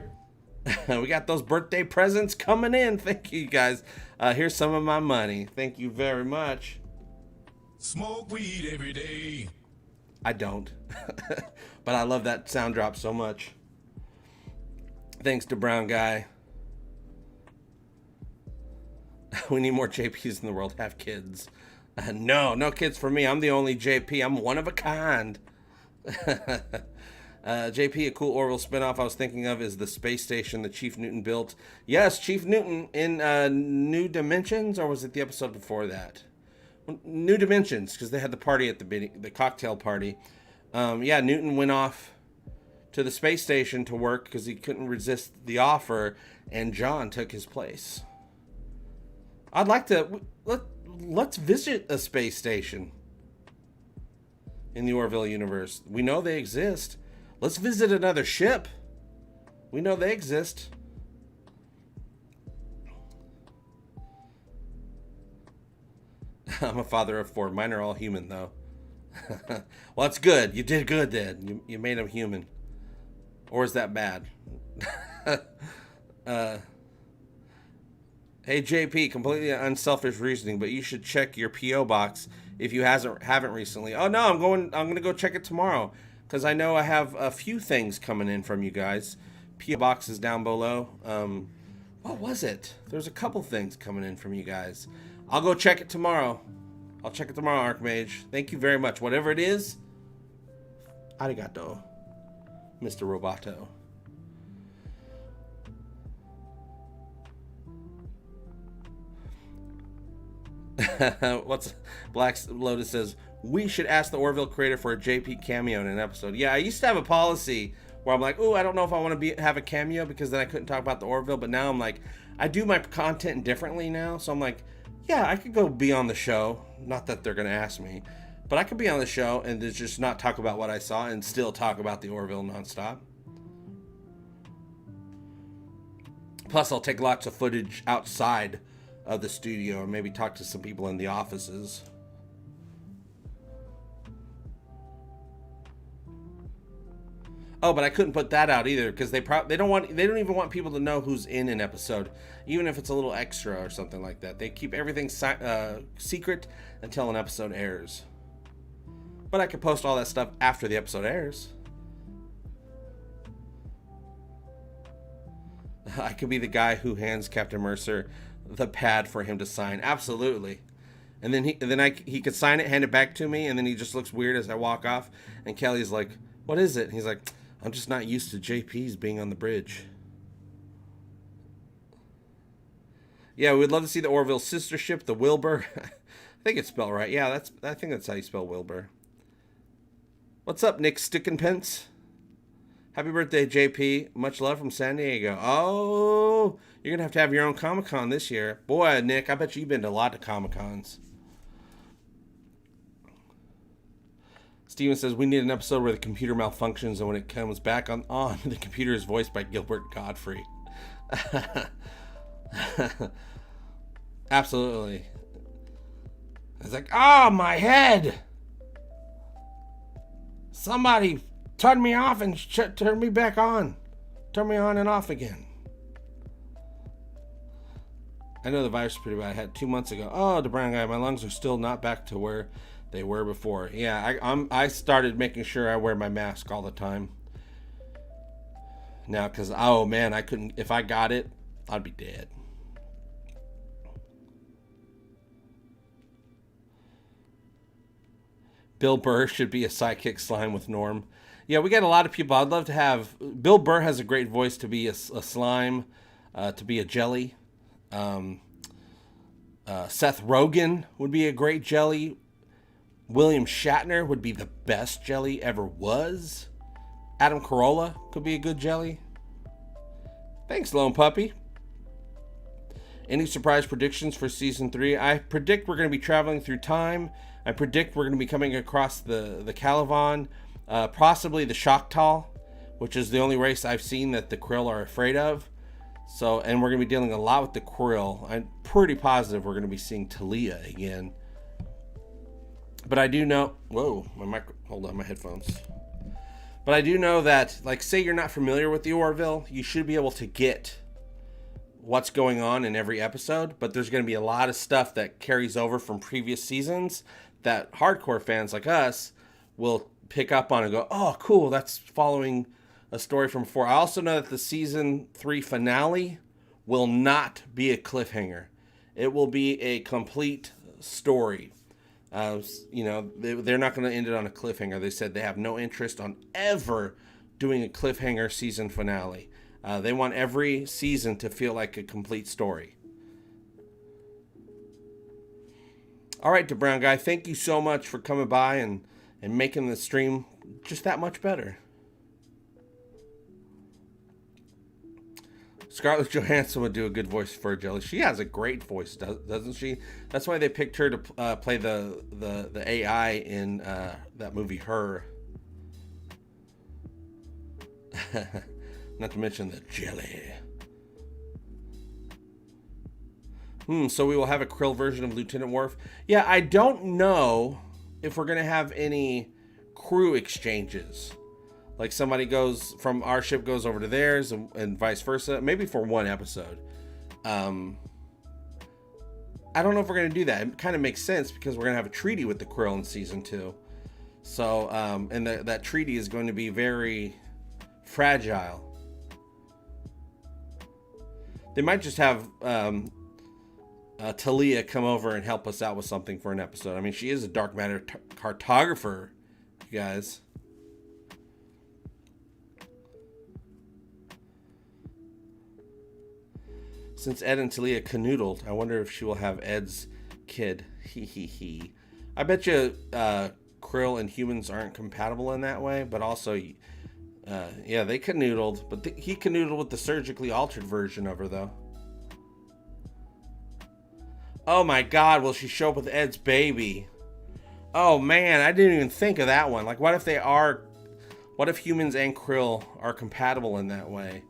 We got those birthday presents coming in. Thank you, guys. Here's some of my money. Thank you very much. Smoke weed every day. I don't. But I love that sound drop so much. Thanks to Brown Guy. We need more JPs in the world. Have kids. No kids for me. I'm the only JP. I'm one of a kind. JP, a cool Orville spinoff I was thinking of is the space station that Chief Newton built. Yes, Chief Newton in New Dimensions, or was it the episode before that? New Dimensions, because they had the party at the cocktail party. Yeah, Newton went off to the space station to work because he couldn't resist the offer, and John took his place. I'd like to let's visit a space station in the Orville universe. We know they exist. Let's visit another ship. We know they exist. I'm a father of 4. Mine are all human, though. Well, that's good. You did good, then. You made them human. Or is that bad? Hey, JP, completely unselfish reasoning, but you should check your P.O. box if you haven't recently. Oh, no, I'm going to go check it tomorrow. Because I know I have a few things coming in from you guys. P.O. box is down below. What was it? There's a couple things coming in from you guys. I'll go check it tomorrow. I'll check it tomorrow, Archmage. Thank you very much. Whatever it is, arigato, Mr. Roboto. What's Black Lotus says, we should ask the Orville creator for a JP cameo in an episode. Yeah, I used to have a policy where I'm like, oh, I don't know if I want to have a cameo because then I couldn't talk about the Orville. But now I'm like, I do my content differently now. So I'm like, yeah, I could go be on the show. Not that they're going to ask me, but I could be on the show and just not talk about what I saw and still talk about the Orville nonstop. Plus, I'll take lots of footage outside of the studio or maybe talk to some people in the offices. Oh, but I couldn't put that out either because they don't even want people to know who's in an episode, even if it's a little extra or something like that. They keep everything secret until an episode airs. But I could post all that stuff after the episode airs. I could be the guy who hands Captain Mercer the pad for him to sign. Absolutely. And then he could sign it, hand it back to me, and then he just looks weird as I walk off. And Kelly's like, "What is it?" And he's like, "I'm just not used to JP's being on the bridge." Yeah, we'd love to see the Orville sister ship, the Wilbur. I think it's spelled right. Yeah, I think that's how you spell Wilbur. What's up, Nick Stickenpence? Happy birthday, JP. Much love from San Diego. Oh, you're going to have your own Comic-Con this year. Boy, Nick, I bet you've been to a lot of Comic-Cons. Steven says, we need an episode where the computer malfunctions and when it comes back on the computer is voiced by Gilbert Godfrey. Absolutely. It's like, oh, my head. Somebody turn me off and turn me back on. Turn me on and off again. I know the virus is pretty bad. I had 2 months ago. Oh, the brown guy, my lungs are still not back to where they were before. Yeah, I started making sure I wear my mask all the time. Now, because, oh man, I couldn't, if I got it, I'd be dead. Bill Burr should be a sidekick slime with Norm. Yeah, we got a lot of people. I'd love to have... Bill Burr has a great voice to be a slime, to be a jelly. Seth Rogen would be a great jelly. William Shatner would be the best jelly ever was. Adam Carolla could be a good jelly. Thanks, Lone Puppy. Any surprise predictions for season 3? I predict we're going to be traveling through time. I predict we're going to be coming across the Caliban, possibly the Choctaw, which is the only race I've seen that the Krill are afraid of. So, and we're going to be dealing a lot with the Krill. I'm pretty positive we're going to be seeing Talia again. But I do know... Whoa, hold on, my headphones. But I do know that, like, say you're not familiar with the Orville, you should be able to get what's going on in every episode. But there's going to be a lot of stuff that carries over from previous seasons that hardcore fans like us will pick up on and go, oh, cool, that's following a story from before. I also know that the season 3 finale will not be a cliffhanger. It will be a complete story. They're not going to end it on a cliffhanger. They said they have no interest on ever doing a cliffhanger season finale. They want every season to feel like a complete story. All right, the brown guy, thank you so much for coming by and making the stream just that much better. Scarlett Johansson would do a good voice for a jelly. She has a great voice, doesn't she? That's why they picked her to play the AI in that movie, Her. Not to mention the jelly. So we will have a Krill version of Lieutenant Worf. Yeah, I don't know if we're going to have any crew exchanges. Like somebody goes from our ship goes over to theirs and vice versa. Maybe for one episode. I don't know if we're going to do that. It kind of makes sense because we're going to have a treaty with the Krill in season 2. So, and that treaty is going to be very fragile. They might just have Talia come over and help us out with something for an episode. I mean, she is a dark matter cartographer, you guys. Since Ed and Talia canoodled, I wonder if she will have Ed's kid. He. I bet you Krill and humans aren't compatible in that way, but also, yeah, they canoodled. But he canoodled with the surgically altered version of her, though. Oh my God, will she show up with Ed's baby? Oh man, I didn't even think of that one. Like, what if humans and Krill are compatible in that way?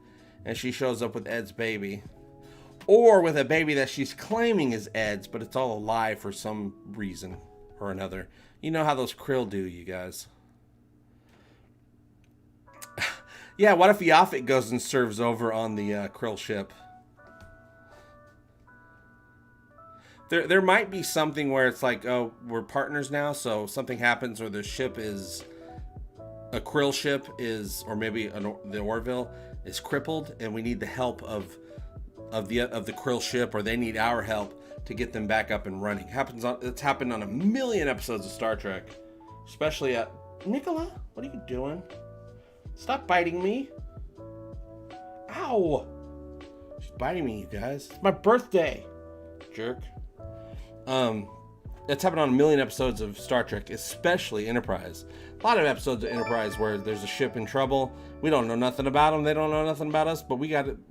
And she shows up with Ed's baby. Or with a baby that she's claiming is Ed's, but it's all a lie for some reason or another. You know how those Krill do, you guys. Yeah, what if Yaphet goes and serves over on the Krill ship? There might be something where it's like, oh, we're partners now, so something happens or the ship is a Krill ship is, or maybe the Orville is crippled, and we need the help of the Krill ship, or they need our help to get them back up and running. It's happened on a million episodes of Star Trek, especially at Nicola. What are you doing? Stop biting me! Ow! She's biting me, you guys. It's my birthday, jerk. It's happened on a million episodes of Star Trek, especially Enterprise. A lot of episodes of Enterprise where there's a ship in trouble. We don't know nothing about them. They don't know nothing about us, but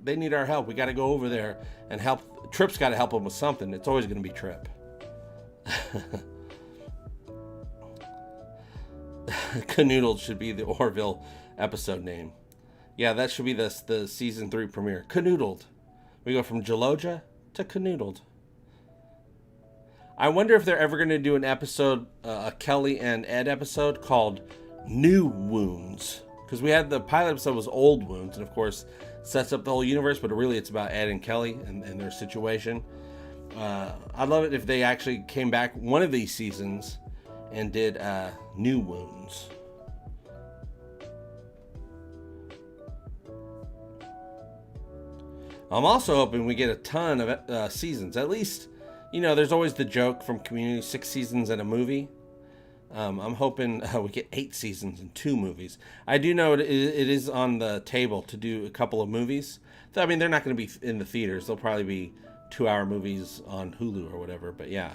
they need our help. We got to go over there and help. Trip's got to help them with something. It's always going to be Trip. Canoodled should be the Orville episode name. Yeah, that should be the season 3 premiere. Canoodled. We go from Jaloja to Canoodled. I wonder if they're ever going to do an episode, a Kelly and Ed episode called New Wounds. Because we had the pilot episode was Old Wounds, and of course sets up the whole universe, but really it's about Ed and Kelly and their situation. I'd love it if they actually came back one of these seasons and did New Wounds. I'm also hoping we get a ton of seasons, at least. You know, there's always the joke from Community, 6 seasons and a movie. I'm hoping we get 8 seasons and 2 movies. I do know it is on the table to do a couple of movies. I mean, they're not going to be in the theaters. They'll probably be 2-hour movies on Hulu or whatever. But yeah.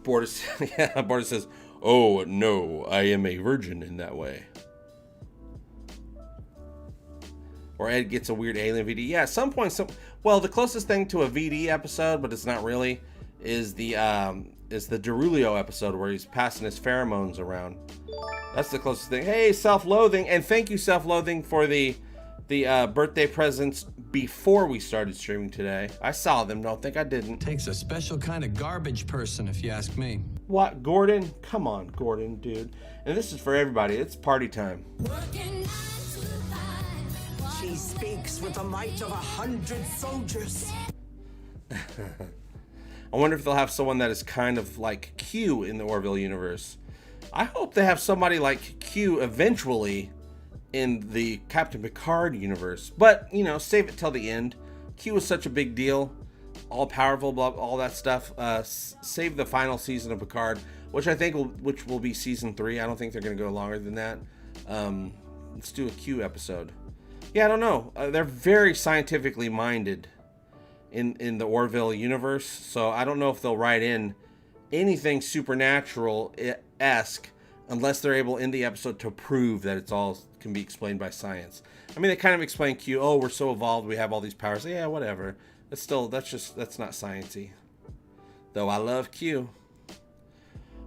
Borda says, "Oh, no, I am a virgin in that way." Or Ed gets a weird alien VD. Yeah, at some point, well, the closest thing to a VD episode, but it's not really, is the Derulio episode where he's passing his pheromones around. That's the closest thing. Hey, Self-Loathing, and thank you, Self-Loathing, for the birthday presents before we started streaming today. I saw them. Don't think I didn't. Takes a special kind of garbage person, if you ask me. What, Gordon? Come on, Gordon, dude. And this is for everybody. It's party time. She speaks with the might of 100 soldiers. I wonder if they'll have someone that is kind of like Q in the Orville universe. I hope they have somebody like Q eventually in the Captain Picard universe. But, you know, save it till the end. Q is such a big deal. All powerful, blah, all that stuff. Save the final season of Picard, which I think will be season 3. I don't think they're going to go longer than that. Let's do a Q episode. Yeah, I don't know. They're very scientifically minded in the Orville universe, so I don't know if they'll write in anything supernatural-esque unless they're able in the episode to prove that it's all can be explained by science. I mean, they kind of explain Q, oh, we're so evolved, we have all these powers. Yeah, whatever. That's not sciencey. Though I love Q.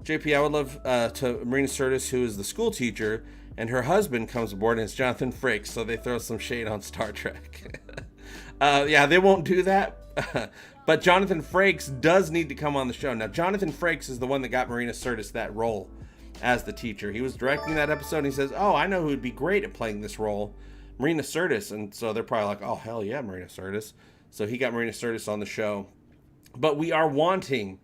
JP, I would love to Marina Sirtis, who is the school teacher, and her husband comes aboard, and it's Jonathan Frakes, so they throw some shade on Star Trek. Yeah, they won't do that. But Jonathan Frakes does need to come on the show. Now, Jonathan Frakes is the one that got Marina Sirtis that role as the teacher. He was directing that episode, and he says, oh, I know who would be great at playing this role, Marina Sirtis. And so they're probably like, oh, hell yeah, Marina Sirtis. So he got Marina Sirtis on the show. But we are wanting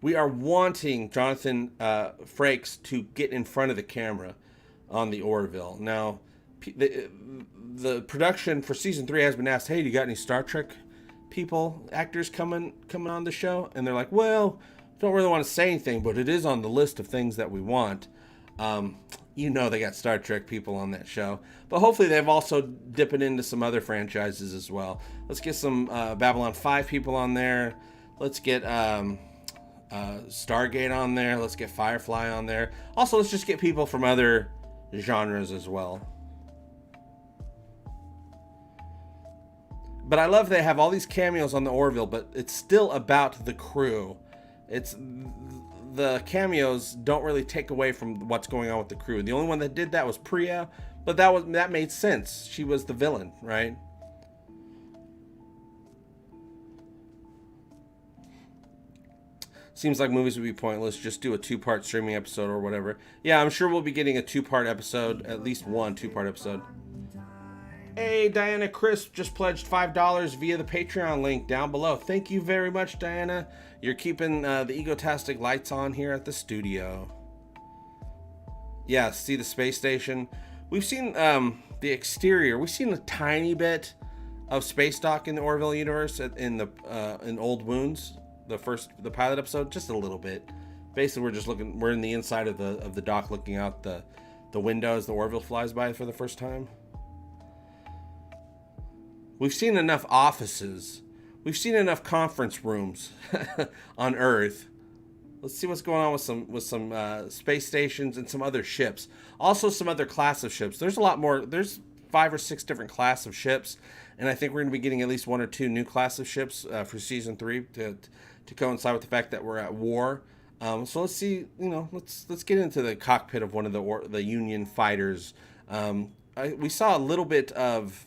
Jonathan Frakes to get in front of the camera on the Orville. Now, the production for season 3 has been asked, hey, do you got any Star Trek actors coming on the show? And they're like, well, don't really want to say anything, but it is on the list of things that we want. You know, they got Star Trek people on that show, but hopefully they've also dipping into some other franchises as well. Let's get some Babylon 5 people on there. Let's get Stargate on there. Let's get Firefly on there. Also, let's just get people from other genres as well. But I love they have all these cameos on the Orville, but it's still about the crew. It's the cameos don't really take away from what's going on with the crew. The only one that did that was Priya, but that made sense. She was the villain, right? Seems like movies would be pointless. Just do a 2-part streaming episode or whatever. Yeah, I'm sure we'll be getting a 2-part episode, at least one 2-part episode. Hey, Diana Crisp just pledged $5 via the Patreon link down below. Thank you very much, Diana. You're keeping the Egotastic lights on here at the studio. Yeah, see the space station. We've seen the exterior. We've seen a tiny bit of space dock in the Orville universe in Old Wounds, the pilot episode, just a little bit. Basically, we're in the inside of the dock, looking out the window as the Orville flies by for the first time. We've seen enough offices. We've seen enough conference rooms on Earth. Let's see what's going on with some space stations and some other ships. Also, some other class of ships. There's a lot more. There's 5 or 6 different class of ships, and I think we're going to be getting at least 1 or 2 new class of ships for season 3 to coincide with the fact that we're at war. So let's see. Let's get into the cockpit of one of the Union fighters. We saw a little bit of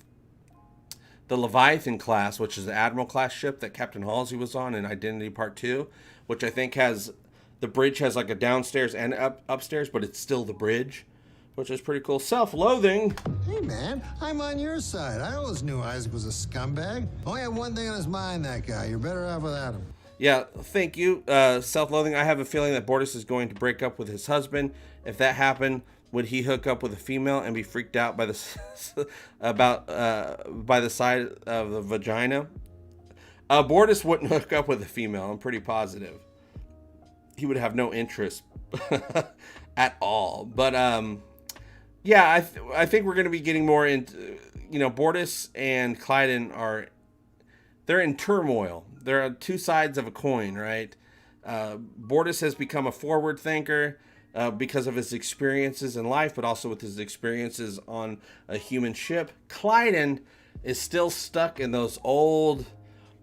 the Leviathan class, which is the Admiral class ship that Captain Halsey was on in Identity Part 2, which I think the bridge has like a downstairs and upstairs, but it's still the bridge, which is pretty cool. Self-loathing. Hey, man, I'm on your side. I always knew Isaac was a scumbag. Only had one thing on his mind, that guy. You're better off without him. Yeah, thank you. Self-loathing. I have a feeling that Bortus is going to break up with his husband. If that happened, would he hook up with a female and be freaked out by the by the side of the vagina? Bortus wouldn't hook up with a female. I'm pretty positive. He would have no interest at all. But yeah, I think we're going to be getting more into, Bortus and Clyden they're in turmoil. They're on 2 sides of a coin, right? Bortus has become a forward thinker because of his experiences in life, but also with his experiences on a human ship. Clyden is still stuck in those old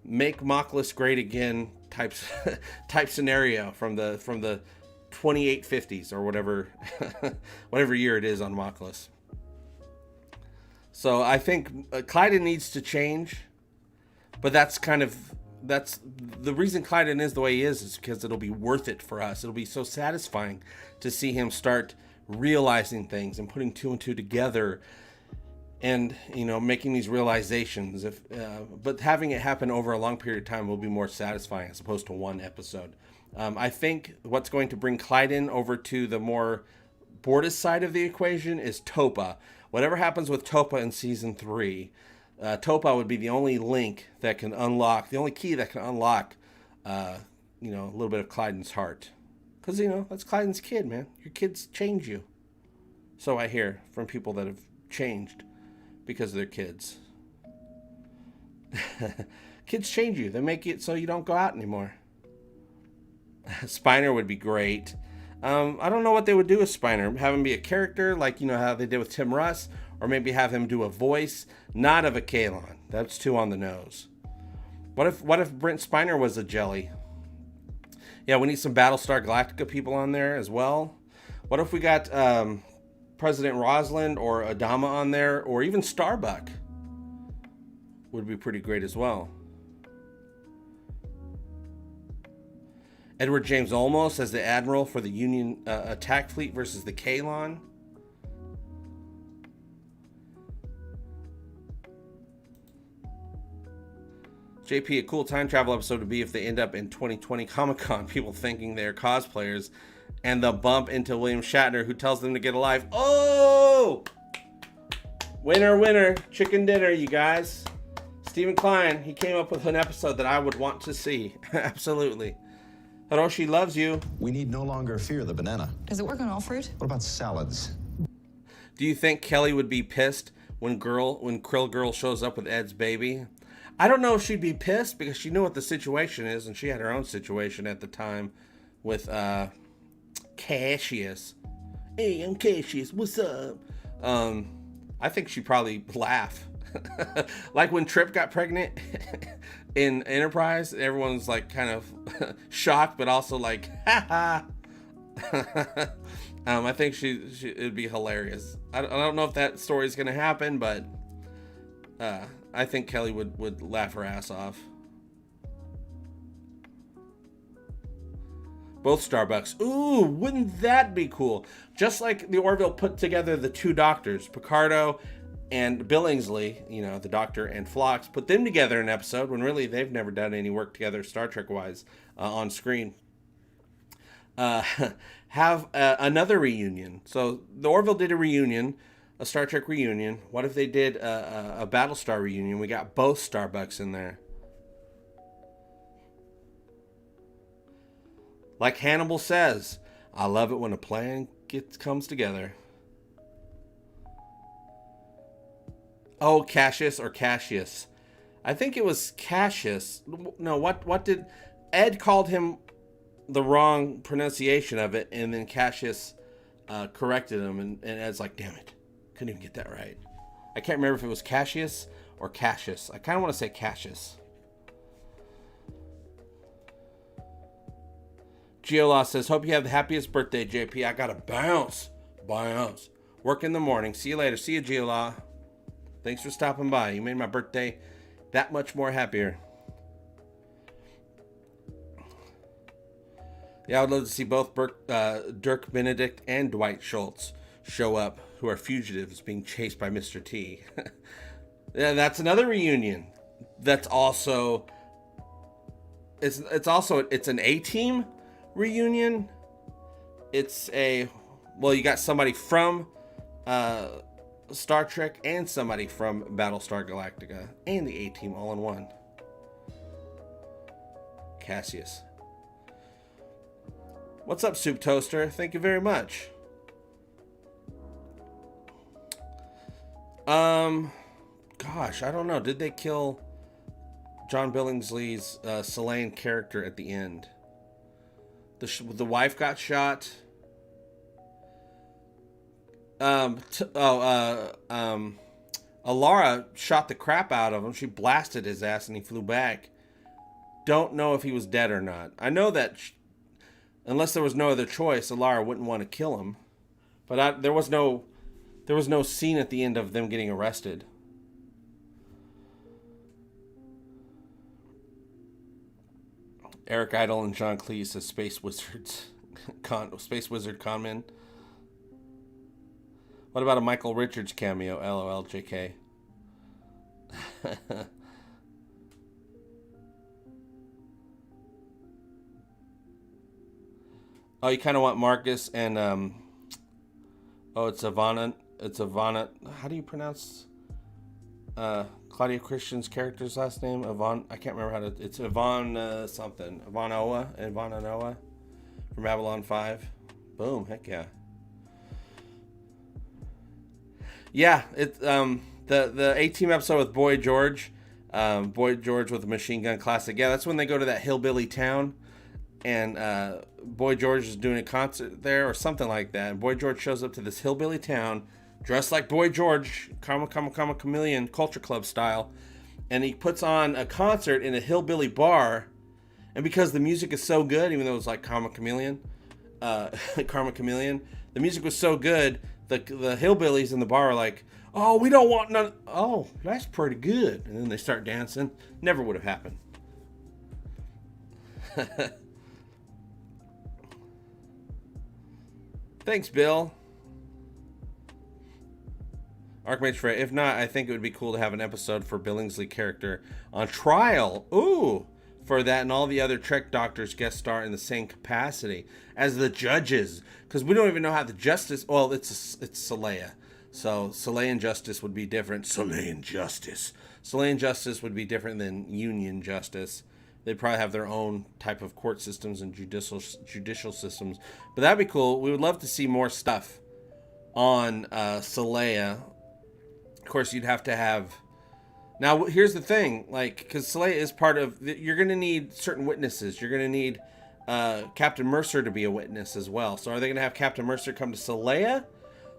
make Mockless great again type scenario from the 2850s or whatever whatever year it is on Mockless. So I think Clyden needs to change, but that's the reason Clyden is the way he is because it'll be worth it for us. It'll be so satisfying to see him start realizing things and putting 2 and 2 together, and making these realizations. But having it happen over a long period of time will be more satisfying as opposed to one episode. I think what's going to bring Clyden over to the more Bortus side of the equation is Topa. Whatever happens with Topa in season 3. Topa would be the only link that can unlock, the only key that can unlock, a little bit of Clyden's heart. Because, that's Clyden's kid, man. Your kids change you. So I hear from people that have changed because of their kids. Kids change you. They make it so you don't go out anymore. Spiner would be great. I don't know what they would do with Spiner. Have him be a character like, how they did with Tim Russ. Or maybe have him do a voice, not of a Kalon. That's too on the nose. What if Brent Spiner was a jelly? Yeah, we need some Battlestar Galactica people on there as well. What if we got President Rosalind or Adama on there, or even Starbuck? Would be pretty great as well. Edward James Olmos as the Admiral for the Union attack fleet versus the Kalon. JP, a cool time travel episode would be if they end up in 2020 Comic-Con, people thinking they're cosplayers, and they'll bump into William Shatner, who tells them to get a life. Oh! Winner, winner, chicken dinner, you guys. Stephen Klein, he came up with an episode that I would want to see. Absolutely. Hiroshi loves you. We need no longer fear the banana. Does it work on all fruit? What about salads? Do you think Kelly would be pissed when Krill Girl shows up with Ed's baby? I don't know if she'd be pissed because she knew what the situation is, and she had her own situation at the time with Cassius. Hey, I'm Cassius. What's up? I think she'd probably laugh. Like when Trip got pregnant in Enterprise, everyone's like kind of shocked, but also like, ha ha. I think it'd be hilarious. I don't know if that story is going to happen, but I think Kelly would laugh her ass off. Both Starbucks. Ooh, wouldn't that be cool? Just like the Orville put together the two doctors, Picardo and Billingsley, you know, the Doctor and Phlox, put them together in an episode when really they've never done any work together Star Trek-wise on screen. Have another reunion. So the Orville did a reunion, a Star Trek reunion. What if they did a Battlestar reunion? We got both Starbucks in there. Like Hannibal says, I love it when a plan comes together. Oh, Cassius or Cassius. I think it was Cassius. No, what did... Ed called him the wrong pronunciation of it, and then Cassius corrected him, and Ed's like, damn it. Couldn't even get that right. I can't remember if it was Cassius or Cassius. I kind of want to say Cassius. Geola says, hope you have the happiest birthday, JP. I gotta bounce. Work in the morning. See you later. See you, Geola. Thanks for stopping by. You made my birthday that much more happier. Yeah, I would love to see both Dirk Benedict and Dwight Schultz show up, who are fugitives being chased by Mr. T. Yeah, that's another reunion. That's also... It's an A-Team reunion. It's a... Well, you got somebody from Star Trek and somebody from Battlestar Galactica and the A-Team all in one. Cassius. What's up, Soup Toaster? Thank you very much. Gosh, I don't know. Did they kill John Billingsley's Selene character at the end? The wife got shot. Alara shot the crap out of him. She blasted his ass and he flew back. Don't know if he was dead or not. I know that unless there was no other choice, Alara wouldn't want to kill him. But there was no scene at the end of them getting arrested. Eric Idle and John Cleese as Space Wizards, Space Wizard Conman. What about a Michael Richards cameo? LOL, JK. Oh, you kind of want Marcus and it's Ivana. It's Ivana. How do you pronounce Claudia Christian's character's last name? Yvonne. I can't remember how to. It's Yvonne something. Ivana Noah from Babylon 5. Boom. Heck yeah. Yeah. It's the A-Team episode with Boy George. Boy George with a machine gun classic. Yeah, that's when they go to that hillbilly town. And Boy George is doing a concert there or something like that. And Boy George shows up to this hillbilly town dressed like Boy George, Karma Chameleon, Culture Club style. And he puts on a concert in a hillbilly bar. And because the music is so good, even though it was like Karma Chameleon, the music was so good, the hillbillies in the bar are like, oh, we don't want none. Oh, that's pretty good. And then they start dancing. Never would have happened. Thanks, Bill. Archmage Frey. If not, I think it would be cool to have an episode for Billingsley character on trial. Ooh, for that and all the other Trek doctors guest star in the same capacity as the judges, because we don't even know how the justice. Well, it's Saleya, so Saleyan justice would be different. Saleyan justice would be different than Union justice. They'd probably have their own type of court systems and judicial systems. But that'd be cool. We would love to see more stuff on Saleya. Of course, you'd have to have... Now, here's the thing. Because Saleya is part of... You're going to need certain witnesses. You're going to need Captain Mercer to be a witness as well. So are they going to have Captain Mercer come to Saleya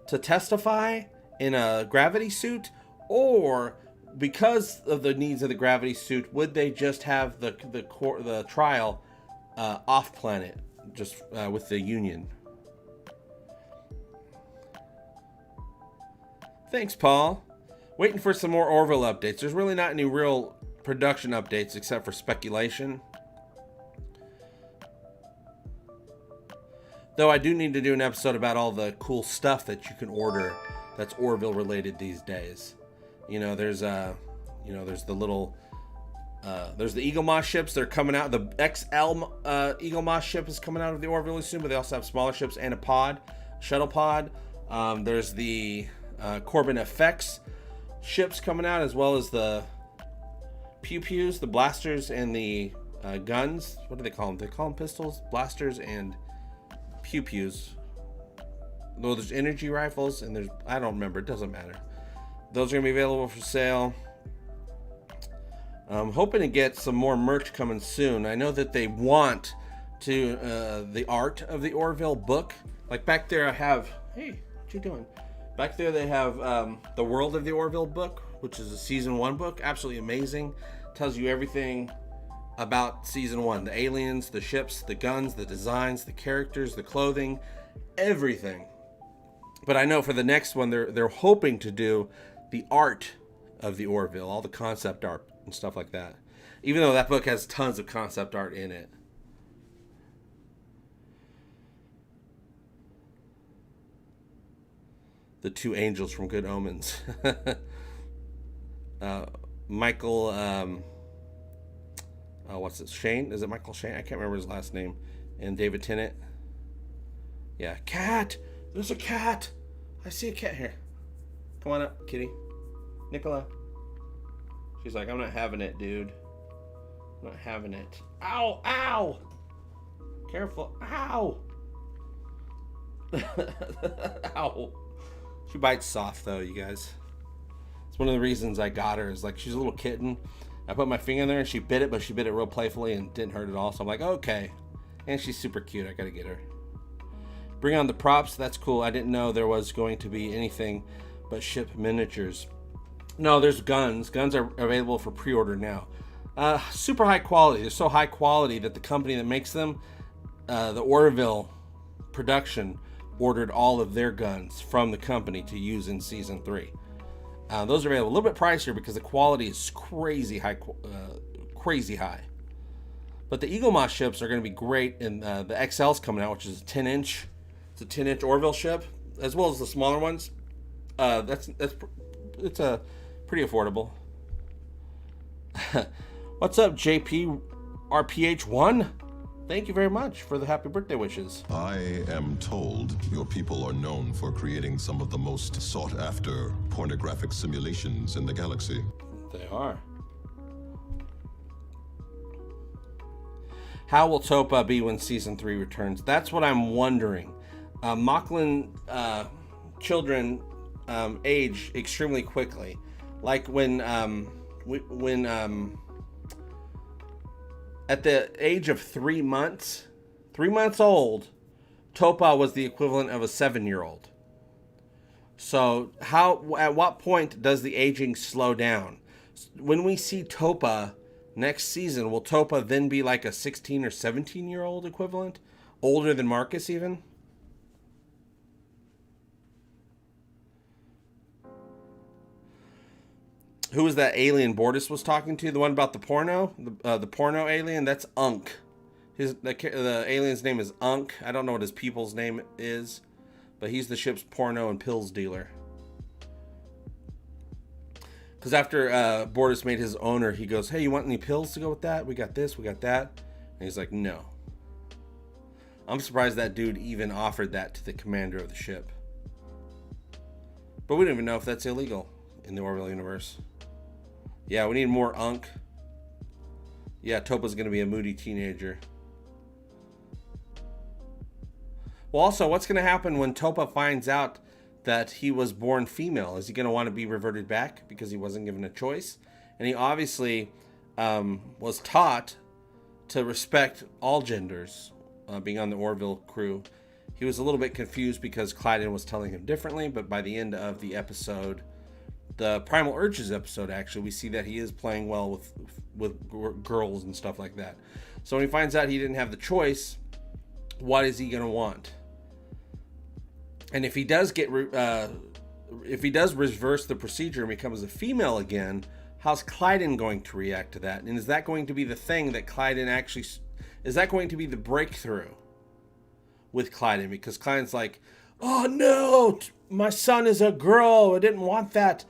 to testify in a gravity suit? Or... because of the needs of the gravity suit, would they just have the trial off planet, just with the Union? Thanks, Paul. Waiting for some more Orville updates. There's really not any real production updates except for speculation. Though I do need to do an episode about all the cool stuff that you can order that's Orville related these days. You know, there's the little, there's the Eagle Moss ships. They're coming out. The XL Eagle Moss ship is coming out of the Orville soon, but they also have smaller ships and a shuttle pod. There's the Corbin Effects ships coming out, as well as the pew-pews, the blasters, and the guns. What do they call them? They call them pistols, blasters, and pew-pews. Though there's energy rifles, and there's, I don't remember, it doesn't matter. Those are going to be available for sale. I'm hoping to get some more merch coming soon. I know that they want to, the art of the Orville book. Like back there I have, hey, what you doing? Back there they have the World of the Orville book, which is a season 1 book. Absolutely amazing. Tells you everything about season 1. The aliens, the ships, the guns, the designs, the characters, the clothing, everything. But I know for the next one, they're hoping to do the art of the Orville, all the concept art and stuff like that. Even though that book has tons of concept art in it. The 2 angels from Good Omens. Michael, what's it? Shane? Is it Michael Shane? I can't remember his last name. And David Tennant. Yeah, cat. There's a cat. I see a cat here. Come on up, kitty. Nicola. She's like, I'm not having it, dude. I'm not having it. Ow, ow. Careful. Ow. Ow. She bites soft, though, you guys. It's one of the reasons I got her. Is like, she's a little kitten. I put my finger in there and she bit it, but she bit it real playfully and didn't hurt at all. So I'm like, okay. And she's super cute. I gotta get her. Bring on the props. That's cool. I didn't know there was going to be anything but ship miniatures. No, there's guns. Guns are available for pre-order now. Super high quality. They're so high quality that the company that makes them, the Orville production, ordered all of their guns from the company to use in season 3. Those are available a little bit pricier because the quality is crazy high. Crazy high. But the Eagle Moss ships are going to be great, and the XL's coming out, which is a 10-inch. It's a 10-inch Orville ship, as well as the smaller ones. It's pretty affordable. What's up, JP RPH1? Thank you very much for the happy birthday wishes. I am told your people are known for creating some of the most sought-after pornographic simulations in the galaxy. They are. How will Topa be when season 3 returns? That's what I'm wondering. Mocklin children age extremely quickly. Like when at the age of 3 months old, Topa was the equivalent of a 7-year-old. So at what point does the aging slow down? When we see Topa next season, will Topa then be like a 16 or 17-year-old equivalent? Older than Marcus even? Who was that alien Bortus was talking to? The one about the porno? The porno alien? That's Unk. The alien's name is Unk. I don't know what his people's name is, but he's the ship's porno and pills dealer. Because after Bortus made his owner, he goes, hey, you want any pills to go with that? We got this, we got that. And he's like, no. I'm surprised that dude even offered that to the commander of the ship. But we don't even know if that's illegal in the Orville universe. Yeah, we need more Unk. Yeah, Topa's going to be a moody teenager. Well, also, what's going to happen when Topa finds out that he was born female? Is he going to want to be reverted back because he wasn't given a choice? And he obviously was taught to respect all genders, being on the Orville crew. He was a little bit confused because Clyden was telling him differently, but by the end of the episode, the Primal Urges episode, actually, we see that he is playing well with girls and stuff like that. So when he finds out he didn't have the choice, what is he going to want? And if he does reverse the procedure and becomes a female again, how's Clyden going to react to that? And is that going to be the thing that Clyden actually... Is that going to be the breakthrough? with Clyde, because Clyde's like, oh no, my son is a girl. I didn't want that,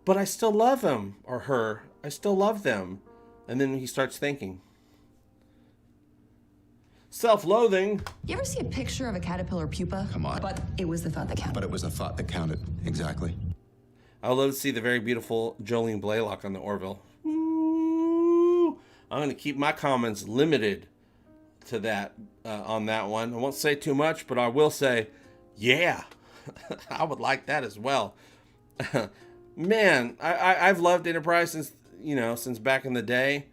but I still love him or her. I still love them. And then he starts thinking. Self-loathing. You ever see a picture of a caterpillar pupa? Come on. But it was the thought that counted. But it was the thought that counted. Exactly. I would love to see the very beautiful Jolene Blaylock on the Orville. Ooh. I'm going to keep my comments limited to that on that one. I won't say too much, but I will say, yeah, I would like that as well. Man, I've loved Enterprise since back in the day,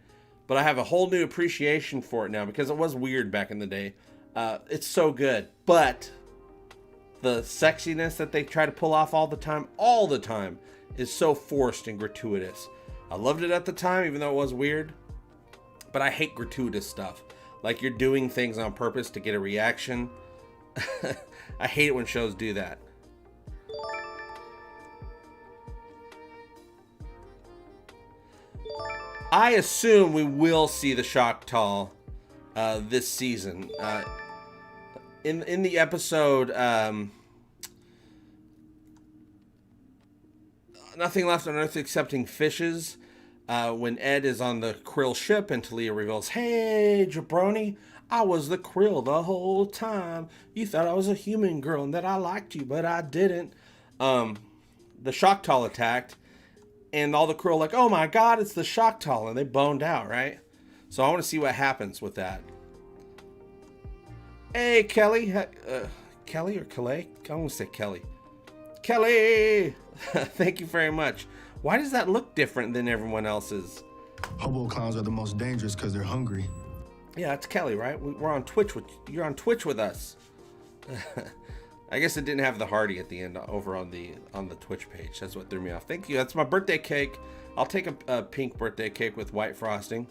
but I have a whole new appreciation for it now because it was weird back in the day. It's so good, but the sexiness that they try to pull off all the time is so forced and gratuitous. I loved it at the time, even though it was weird, but I hate gratuitous stuff. Like you're doing things on purpose to get a reaction. I hate it when shows do that. I assume we will see the Choctaw this season. In the episode Nothing Left on Earth Excepting Fishes, when Ed is on the krill ship and Talia reveals, hey, jabroni, I was the krill the whole time. You thought I was a human girl and that I liked you, but I didn't. The Choctaw attacked, and all the krill like, oh my god, it's the Choctaw, and they boned out, right? So I want to see what happens with that. Hey, Kelly. Kelly or Kelly? I'm going to say Kelly. Kelly! Thank you very much. Why does that look different than everyone else's? Hobo clowns are the most dangerous because they're hungry. Yeah, that's Kelly, right? We're on Twitch you're on Twitch with us. I guess it didn't have the Hardy at the end over on the Twitch page. That's what threw me off. Thank you. That's my birthday cake. I'll take a pink birthday cake with white frosting.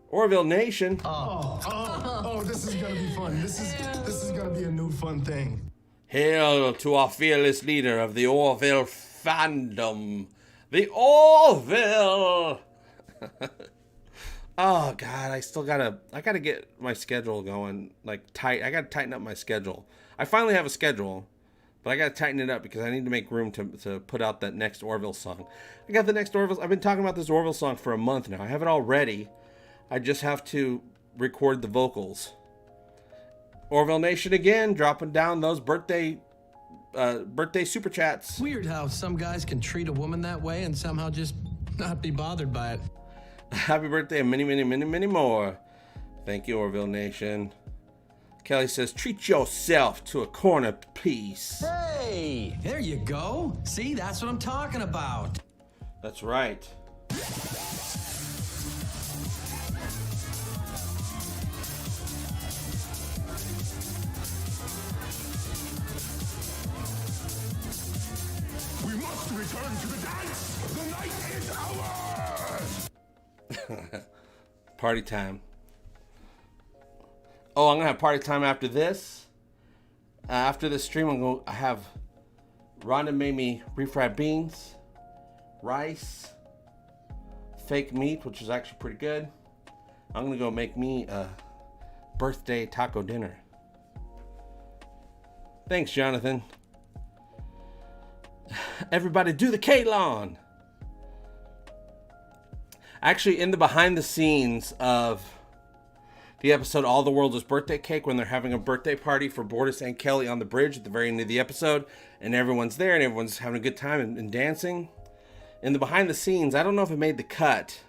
Orville Nation. Oh, this is gonna be fun. This is gonna be a new fun thing. Hail to our fearless leader of the Orville fandom, the Orville. Oh God, I gotta get my schedule going tight. I gotta tighten up my schedule. I finally have a schedule, but I gotta tighten it up because I need to make room to put out that next Orville song. I got the next Orville. I've been talking about this Orville song for a month now. I have it all ready. I just have to record the vocals. Orville Nation again, dropping down those birthday super chats. Weird how some guys can treat a woman that way and somehow just not be bothered by it. Happy birthday and many, many, many, many more. Thank you, Orville Nation. Kelly says, treat yourself to a corner piece. Hey, there you go. See, that's what I'm talking about. That's right. We must return to the dance. The night is ours. Party time. Oh, I'm gonna have party time after this. After this stream, I have Rhonda made me refried beans, rice, fake meat, which is actually pretty good. I'm gonna go make me a birthday taco dinner. Thanks, Jonathan. Everybody do the K-Lon. Actually, in the behind the scenes of the episode All the World is Birthday Cake, when they're having a birthday party for Bortus and Kelly on the bridge at the very end of the episode, and everyone's there and everyone's having a good time and dancing. In the behind the scenes, I don't know if it made the cut,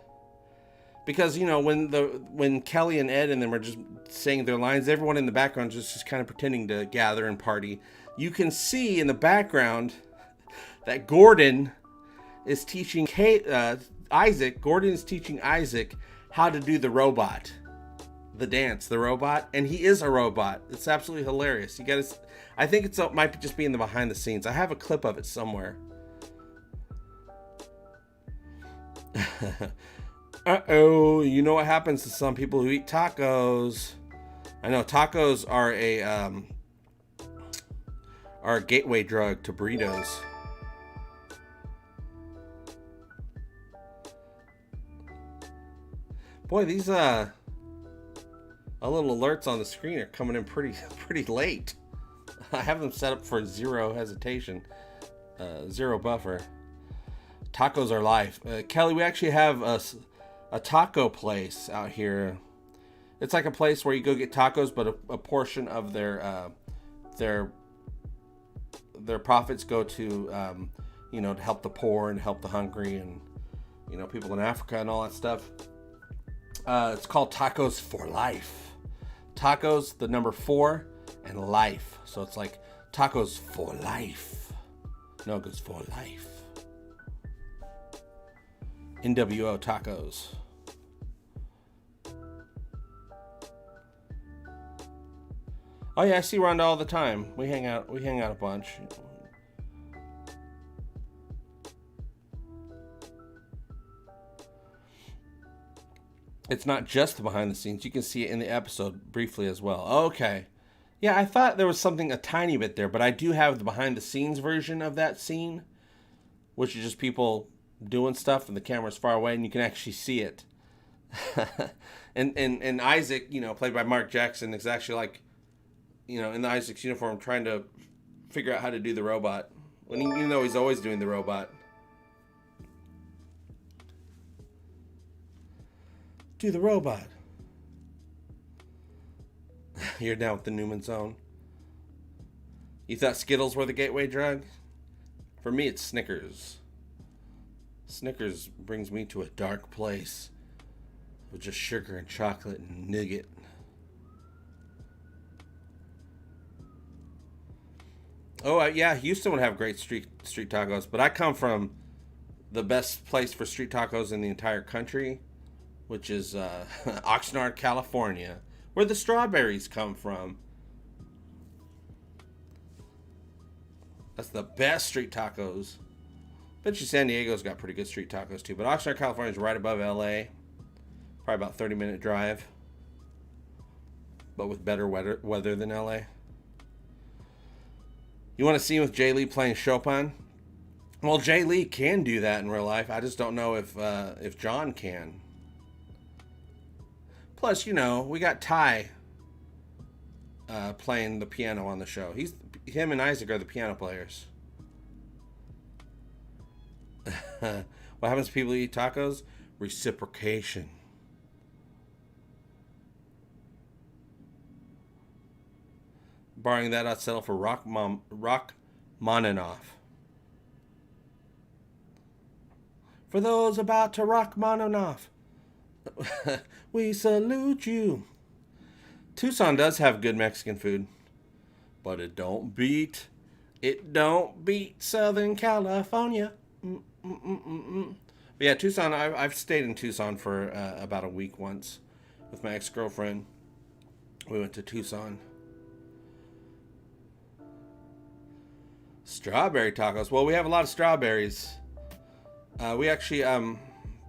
because when Kelly and Ed and them are just saying their lines, everyone in the background just kind of pretending to gather and party. You can see in the background that Gordon is teaching Isaac. Gordon is teaching Isaac how to do the robot. The dance, the robot, and he is a robot. It's absolutely hilarious. I think it might just be in the behind the scenes. I have a clip of it somewhere. Uh-oh, you know what happens to some people who eat tacos. I know tacos are a gateway drug to burritos. Boy, these Our little alerts on the screen are coming in pretty late. I have them set up for zero hesitation, zero buffer. Tacos are life. Kelly, we actually have a taco place out here. It's like a place where you go get tacos, but a portion of their profits go to to help the poor and help the hungry and people in Africa and all that stuff. It's called Tacos for Life. Tacos, the number 4, and life. So it's like tacos for life. No, it goes for life. NWO tacos. Oh yeah, I see Rhonda all the time. We hang out a bunch. It's not just the behind the scenes. You can see it in the episode briefly as well. Okay. Yeah, I thought there was something a tiny bit there, but I do have the behind the scenes version of that scene, which is just people doing stuff and the camera's far away and you can actually see it. and Isaac, played by Mark Jackson, is actually like, in the Isaac's uniform trying to figure out how to do the robot. When he's always doing the robot. Do the robot. You're down with the Newman Zone. You thought Skittles were the gateway drug? For me, it's Snickers. Snickers brings me to a dark place with just sugar and chocolate and nougat. Oh, yeah, Houston would have great street tacos, but I come from the best place for street tacos in the entire country, which is Oxnard, California, where the strawberries come from. That's the best street tacos. Bet you San Diego's got pretty good street tacos too, but Oxnard, California is right above LA. Probably about 30-minute drive, but with better weather than LA. You want to see with Jay Lee playing Chopin? Well, Jay Lee can do that in real life. I just don't know if John can. Plus, we got Ty playing the piano on the show. Him and Isaac are the piano players. What happens to people who eat tacos? Reciprocation. Barring that, I'd settle for Rachmaninoff. For those about to Rachmaninoff, we salute you. Tucson does have good Mexican food, but it don't beat Southern California. But yeah, Tucson, I've stayed in Tucson for about a week once with my ex-girlfriend. We went to Tucson. Strawberry tacos. Well, we have a lot of strawberries. We actually,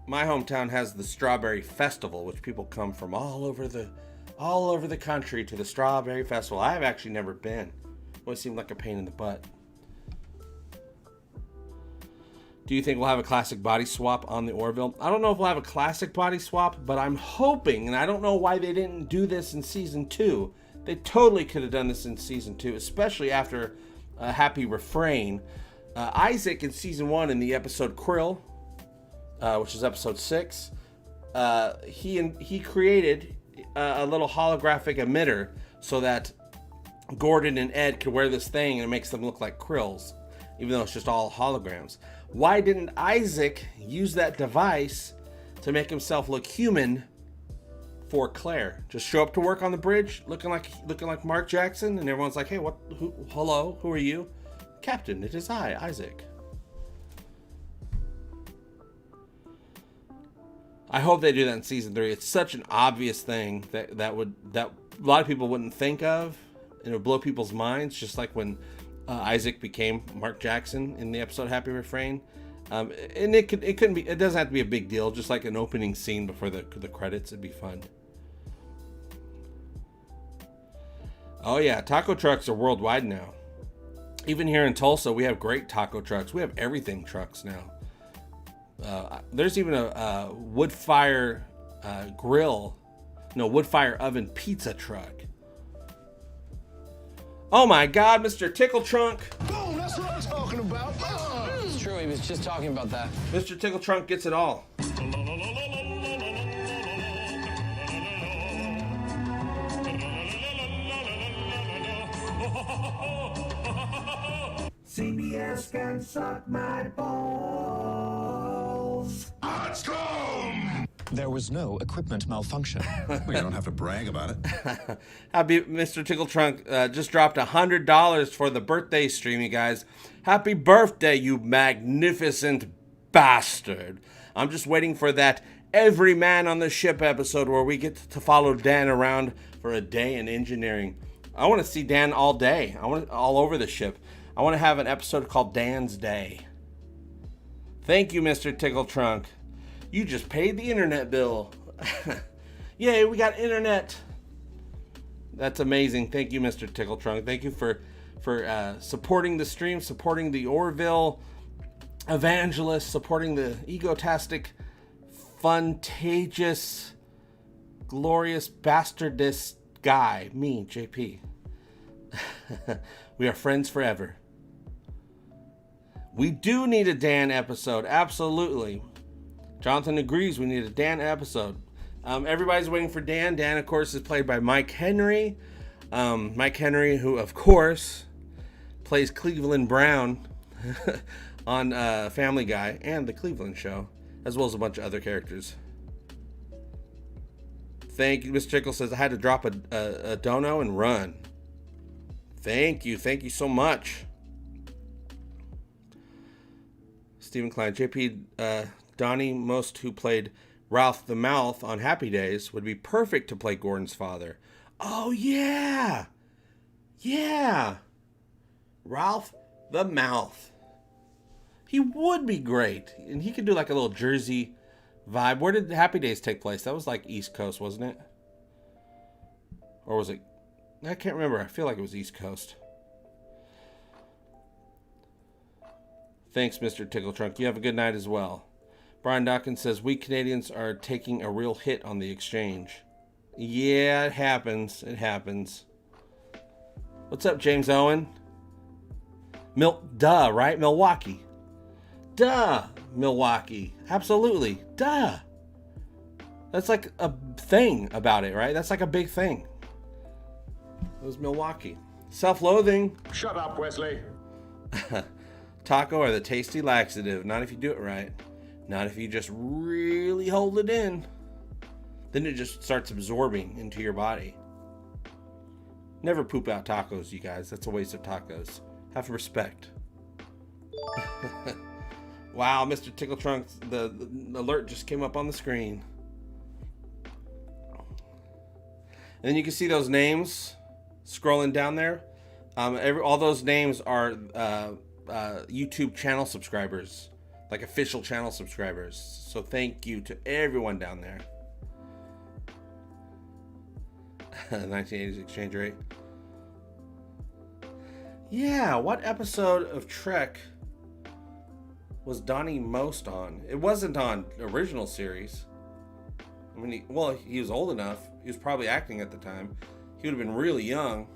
my hometown has the Strawberry Festival, which people come from all over the country to the Strawberry Festival. I have actually never been. It always seemed like a pain in the butt. Do you think we'll have a classic body swap on the Orville? I don't know if we'll have a classic body swap, but I'm hoping, and I don't know why they didn't do this in season 2. They totally could have done this in season 2, especially after a Happy Refrain. Isaac in season 1 in the episode Krill, which is episode 6, he created a little holographic emitter so that Gordon and Ed could wear this thing and it makes them look like Krills, even though it's just all holograms. Why didn't Isaac use that device to make himself look human for Claire? Just show up to work on the bridge looking like Mark Jackson, and everyone's like, "Hey, hello, who are you?" "Captain, it is I, Isaac." I hope they do that in season 3. It's such an obvious thing that a lot of people wouldn't think of, and it would blow people's minds, just like when Isaac became Mark Jackson in the episode Happy Refrain. And it doesn't have to be a big deal, just like an opening scene before the credits. It'd be fun. Oh yeah, taco trucks are worldwide now. Even here in Tulsa, we have great taco trucks. We have everything trucks now. There's even a wood fire grill No, wood fire oven pizza truck. Oh my God, Mr. Tickle Trunk. Boom, that's what I'm talking about. It's true, he was just talking about that. Mr. Tickle Trunk gets it all. CBS can suck my balls. Let's go! There was no equipment malfunction. Well, you don't have to brag about it. Happy Mr. Tickle Trunk just dropped $100 for the birthday stream, you guys. Happy birthday, you magnificent bastard. I'm just waiting for that Every Man on the Ship episode where we get to follow Dan around for a day in engineering. I want to see Dan all day. I want all over the ship. I want to have an episode called Dan's Day. Thank you, Mr. Tickle Trunk. You just paid the internet bill. Yay, we got internet. That's amazing. Thank you, Mr. Tickle Trunk. Thank you for supporting the stream, supporting the Orville evangelist, supporting the egotastic, funtageous, glorious, bastardist guy, me, JP. We are friends forever. We do need a Dan episode, absolutely. Jonathan agrees we need a Dan episode. Everybody's waiting for Dan. Dan, of course, is played by Mike Henry. Mike Henry, who, of course, plays Cleveland Brown on Family Guy and The Cleveland Show, as well as a bunch of other characters. Thank you. Miss Chickle says, I had to drop a dono and run. Thank you. Thank you so much. Stephen Klein. JP, Donnie Most, who played Ralph the Mouth on Happy Days, would be perfect to play Gordon's father. Oh, yeah. Yeah. Ralph the Mouth. He would be great. And he could do like a little Jersey vibe. Where did Happy Days take place? That was like East Coast, wasn't it? Or was it? I can't remember. I feel like it was East Coast. Thanks, Mr. Tickle Trunk. You have a good night as well. Brian Dawkins says, we Canadians are taking a real hit on the exchange. Yeah, it happens. It happens. What's up, James Owen? Duh, right? Milwaukee. Duh, Milwaukee. Absolutely. Duh. That's like a thing about it, right? That's like a big thing. It was Milwaukee. Self-loathing. Shut up, Wesley. Taco or the tasty laxative. Not if you do it right. Not if you just really hold it in. Then it just starts absorbing into your body. Never poop out tacos, you guys. That's a waste of tacos. Have respect. Wow, Mr. Tickle Trunk, the alert just came up on the screen. And then you can see those names scrolling down there. All those names are YouTube channel subscribers, like official channel subscribers. So thank you to everyone down there. 1980s exchange rate. Yeah, what episode of Trek was Donnie Most on? It wasn't on original series. I mean, he was old enough. He was probably acting at the time. He would have been really young.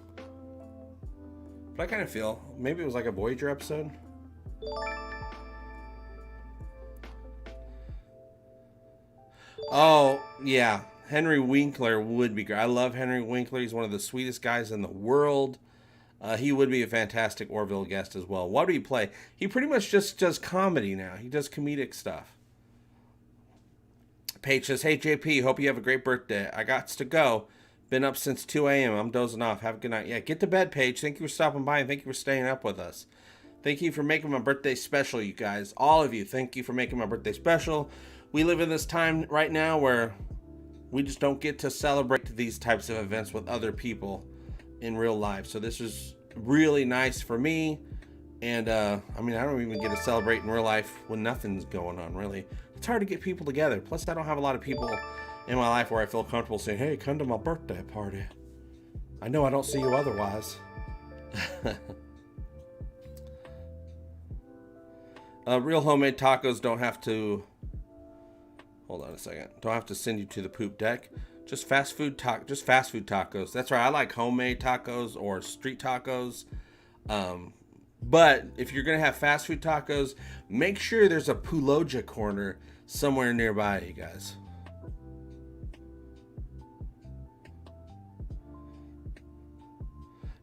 But I kind of feel maybe it was like a Voyager episode. Oh, yeah. Henry Winkler would be great. I love Henry Winkler. He's one of the sweetest guys in the world. He would be a fantastic Orville guest as well. What do he play? He pretty much just does comedy now. He does comedic stuff. Paige says, hey, JP, hope you have a great birthday. I got to go. Been up since 2 a.m. I'm dozing off. Have a good night. Yeah, get to bed, Paige. Thank you for stopping by, and thank you for staying up with us. Thank you for making my birthday special, you guys. All of you, thank you for making my birthday special. We live in this time right now where we just don't get to celebrate these types of events with other people in real life. So this is really nice for me. And, I mean, I don't even get to celebrate in real life when nothing's going on, really. It's hard to get people together. Plus, I don't have a lot of people in my life where I feel comfortable saying, hey, come to my birthday party. I know I don't see you otherwise. Real homemade tacos don't have to... Hold on a second. Don't have to send you to the poop deck. Just fast food tacos. That's right. I like homemade tacos or street tacos. But if you're going to have fast food tacos, make sure there's a Splosion corner somewhere nearby, you guys.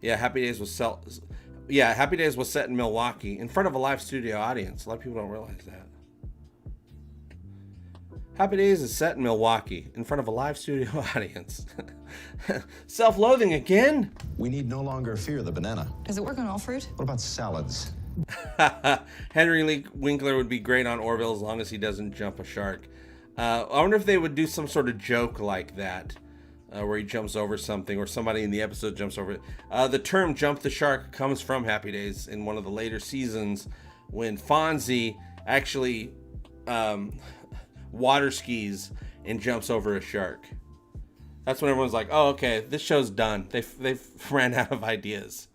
Yeah, Happy Days was set in Milwaukee in front of a live studio audience. A lot of people don't realize that. Happy Days is set in Milwaukee in front of a live studio audience. Self-loathing again? We need no longer fear the banana. Does it work on all fruit? What about salads? Henry Lee Winkler would be great on Orville as long as he doesn't jump a shark. I wonder if they would do some sort of joke like that, where he jumps over something or somebody in the episode jumps over it. The term jump the shark comes from Happy Days in one of the later seasons when Fonzie actually water skis and jumps over a shark. That's when everyone's like, oh, okay, this show's done. They've ran out of ideas.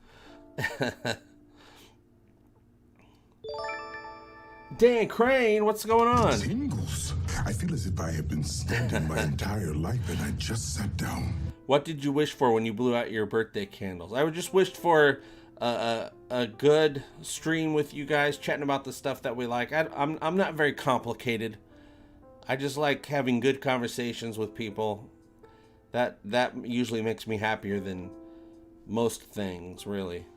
Dan Crane, what's going on? Tingles. I feel as if I have been standing my entire life and I just sat down. What did you wish for when you blew out your birthday candles? I just wished for a good stream with you guys, chatting about the stuff that we like. I'm not very complicated. I just like having good conversations with people. That usually makes me happier than most things, really.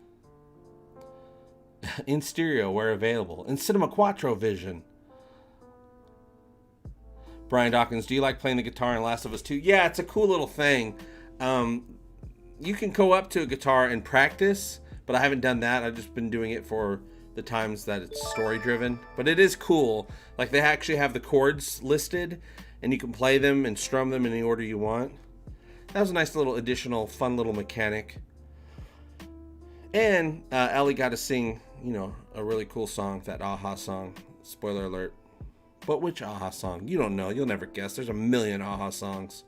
In stereo, where available. In Cinema Quattro Vision. Brian Dawkins, do you like playing the guitar in Last of Us 2? Yeah, it's a cool little thing. You can go up to a guitar and practice, but I haven't done that. I've just been doing it for the times that it's story driven. But it is cool. Like, they actually have the chords listed, and you can play them and strum them in the order you want. That was a nice little additional fun little mechanic. And Ellie got to sing, a really cool song, that Aha song. Spoiler alert. But which Aha song? You don't know. You'll never guess. There's a million Aha songs.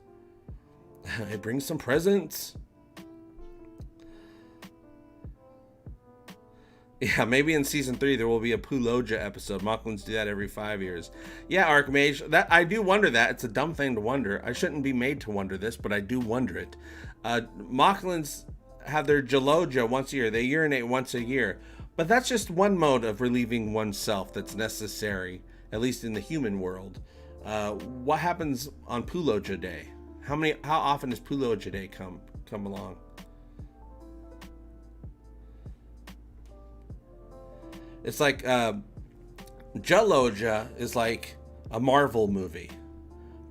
It brings some presents. Yeah, maybe in season 3 there will be a Splosion episode. Mocklins do that every 5 years. Yeah, Archmage, that I do wonder that. It's a dumb thing to wonder. I shouldn't be made to wonder this, but I do wonder it. Mocklins have their Jaloja once a year. They urinate once a year. But that's just one mode of relieving oneself that's necessary, at least in the human world. What happens on Splosion Day? How often does Splosion Day come along? It's like Jaloja is like a Marvel movie,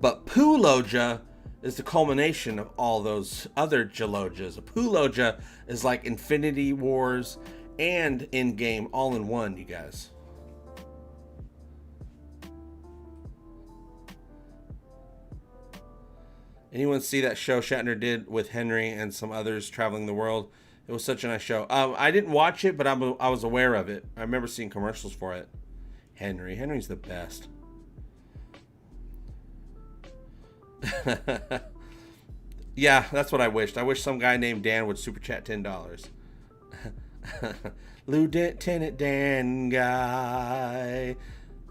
but Splosion is the culmination of all those other Jalojas. A Splosion is like Infinity Wars and Endgame all in one, you guys. Anyone see that show Shatner did with Henry and some others traveling the world? It was such a nice show. I didn't watch it, but I was aware of it. I remember seeing commercials for it. Henry's the best. Yeah, that's what I wished. I wish some guy named Dan would super chat $10. Lieutenant Dan guy.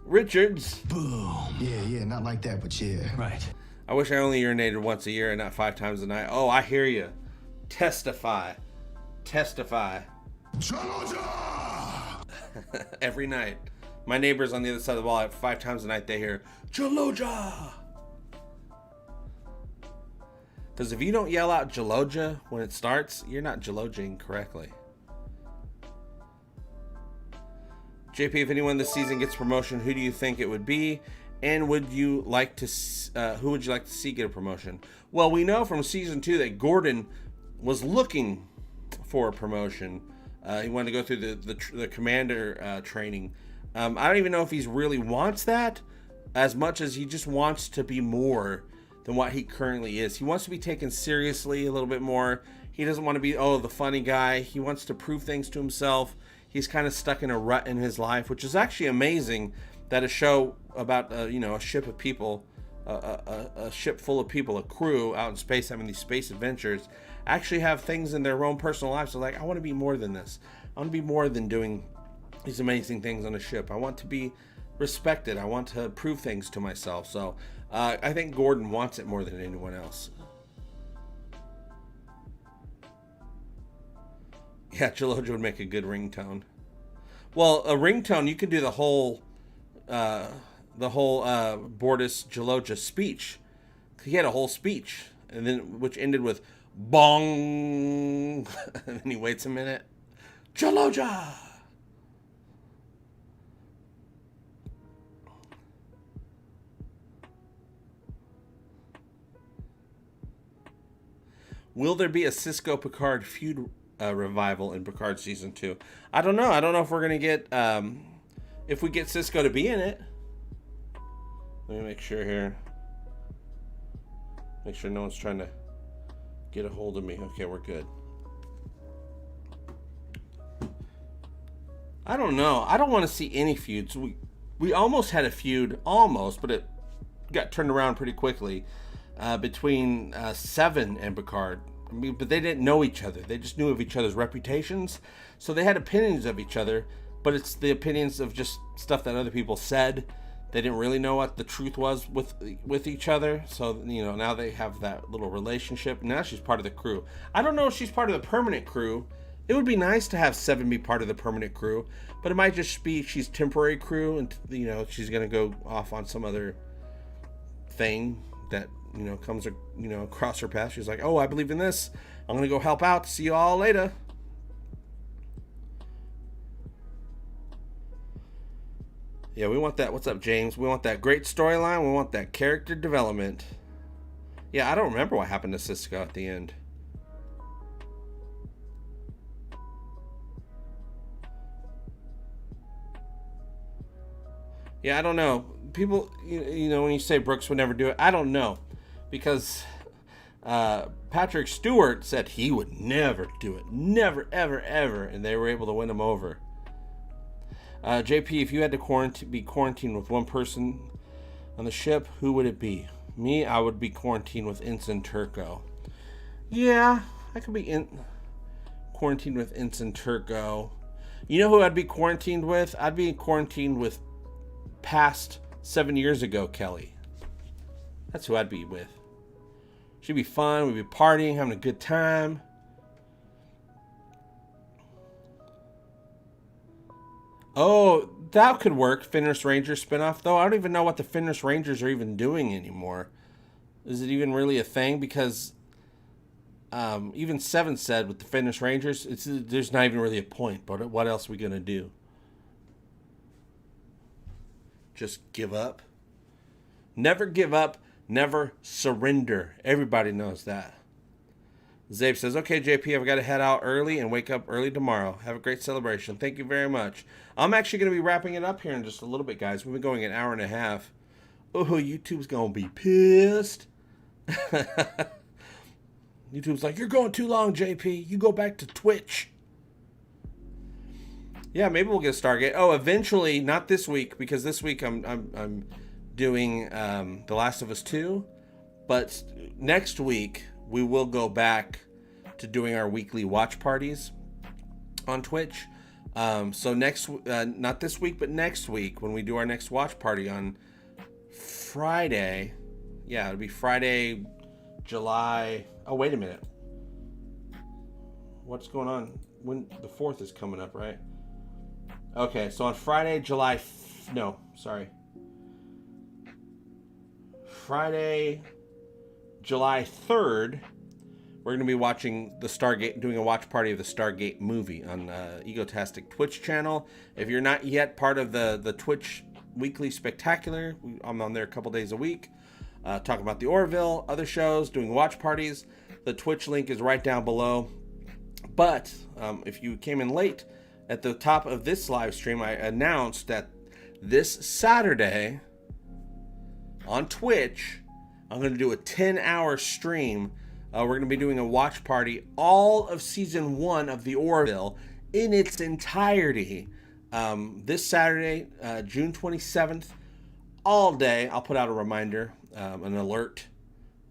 Richards. Boom. Yeah, not like that, but yeah. Right. I wish I only urinated once a year and not 5 times a night. Oh, I hear you. Testify. Every night. My neighbors on the other side of the wall, 5 times a night, they hear Jaloja. Because if you don't yell out Jaloja when it starts, you're not Jalojing correctly. JP, if anyone this season gets promotion, who do you think it would be? And who would you like to see get a promotion? Well, we know from season 2 that Gordon was looking for a promotion. He wanted to go through the commander training. I don't even know if he really wants that as much as he just wants to be more than what he currently is. He wants to be taken seriously a little bit more. He doesn't want to be, the funny guy. He wants to prove things to himself. He's kind of stuck in a rut in his life, which is actually amazing that a show about, a ship of people, a ship full of people, a crew out in space having these space adventures, actually have things in their own personal lives. So like, I want to be more than this. I want to be more than doing these amazing things on a ship. I want to be respected. I want to prove things to myself. So I think Gordon wants it more than anyone else. Yeah, Geloja would make a good ringtone. Well, a ringtone, you could do the whole Bortus Geloja speech. He had a whole speech, and then which ended with bong, and then he waits a minute. Geloja. Will there be a Cisco Picard feud revival in Picard season 2? I don't know. I don't know if we're gonna get if we get Cisco to be in it. Let me make sure here. Make sure no one's trying to get a hold of me. Okay, we're good. I don't know. I don't want to see any feuds. We almost had a feud, but it got turned around pretty quickly between Seven and Picard. I mean, but they didn't know each other. They just knew of each other's reputations. So they had opinions of each other, but it's the opinions of just stuff that other people said. They didn't really know what the truth was with each other. So, you know, now they have that little relationship. Now she's part of the crew. I don't know if she's part of the permanent crew. It would be nice to have Seven be part of the permanent crew, but it might just be she's temporary crew, and, you know, she's going to go off on some other thing that, you know, comes, you know, across her path. She's like, oh, I believe in this. I'm going to go help out. See you all later. Yeah, we want that. What's up, James? We want that great storyline. We want that character development. Yeah, I don't remember what happened to Cisco at the end. Yeah, I don't know. People, you know, when you say Brooks would never do it, I don't know. Because Patrick Stewart said he would never do it. Never, ever, ever. And they were able to win him over. JP, if you had to be quarantined with one person on the ship, who would it be? Me, I would be quarantined with Ensign Turco. Yeah, I could be quarantined with Ensign Turco. You know who I'd be quarantined with? I'd be quarantined with past 7 years ago, Kelly. That's who I'd be with. She'd be fun. We'd be partying, having a good time. Oh, that could work. Fenris Rangers spinoff, though. I don't even know what the Fenris Rangers are even doing anymore. Is it even really a thing? Because even Seven said with the Fenris Rangers, there's not even really a point. But what else are we going to do? Just give up? Never give up. Never surrender. Everybody knows that. Zabe says, okay, JP, I've got to head out early and wake up early tomorrow. Have a great celebration. Thank you very much. I'm actually going to be wrapping it up here in just a little bit, guys. We've been going an hour and a half. Oh, YouTube's going to be pissed. YouTube's like, you're going too long, JP. You go back to Twitch. Yeah, maybe we'll get a Stargate. Oh, eventually, not this week, because this week I'm doing The Last of Us 2. But next week, we will go back to doing our weekly watch parties on Twitch. So not this week, but next week, when we do our next watch party on Friday. Yeah, it'll be Friday, July. Oh, wait a minute. What's going on? When the 4th is coming up, right? Okay, so on Friday, Friday, July 3rd, we're going to be watching the Stargate, doing a watch party of the Stargate movie on Egotastic Twitch channel. If you're not yet part of the Twitch Weekly Spectacular, I'm on there a couple days a week, talking about the Orville, other shows, doing watch parties. The Twitch link is right down below. But if you came in late, at the top of this live stream, I announced that this Saturday on Twitch, I'm going to do a 10-hour stream. We're going to be doing a watch party, all of season 1 of the Orville in its entirety. This Saturday, June 27th, all day. I'll put out a reminder, an alert,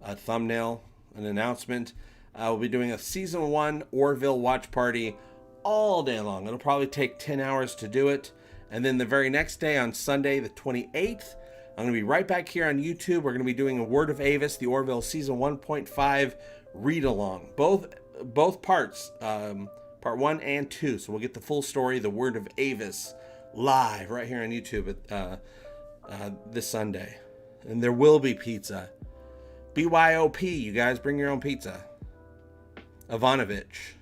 a thumbnail, an announcement. We'll be doing a season 1 Orville watch party all day long. It'll probably take 10 hours to do it. And then the very next day, on Sunday, the 28th, I'm going to be right back here on YouTube. We're going to be doing a Word of Avis, the Orville Season 1.5 read-along. Both parts, Part 1 and 2. So we'll get the full story, The Word of Avis, live right here on YouTube this Sunday. And there will be pizza. BYOP, you guys bring your own pizza. Ivanovich.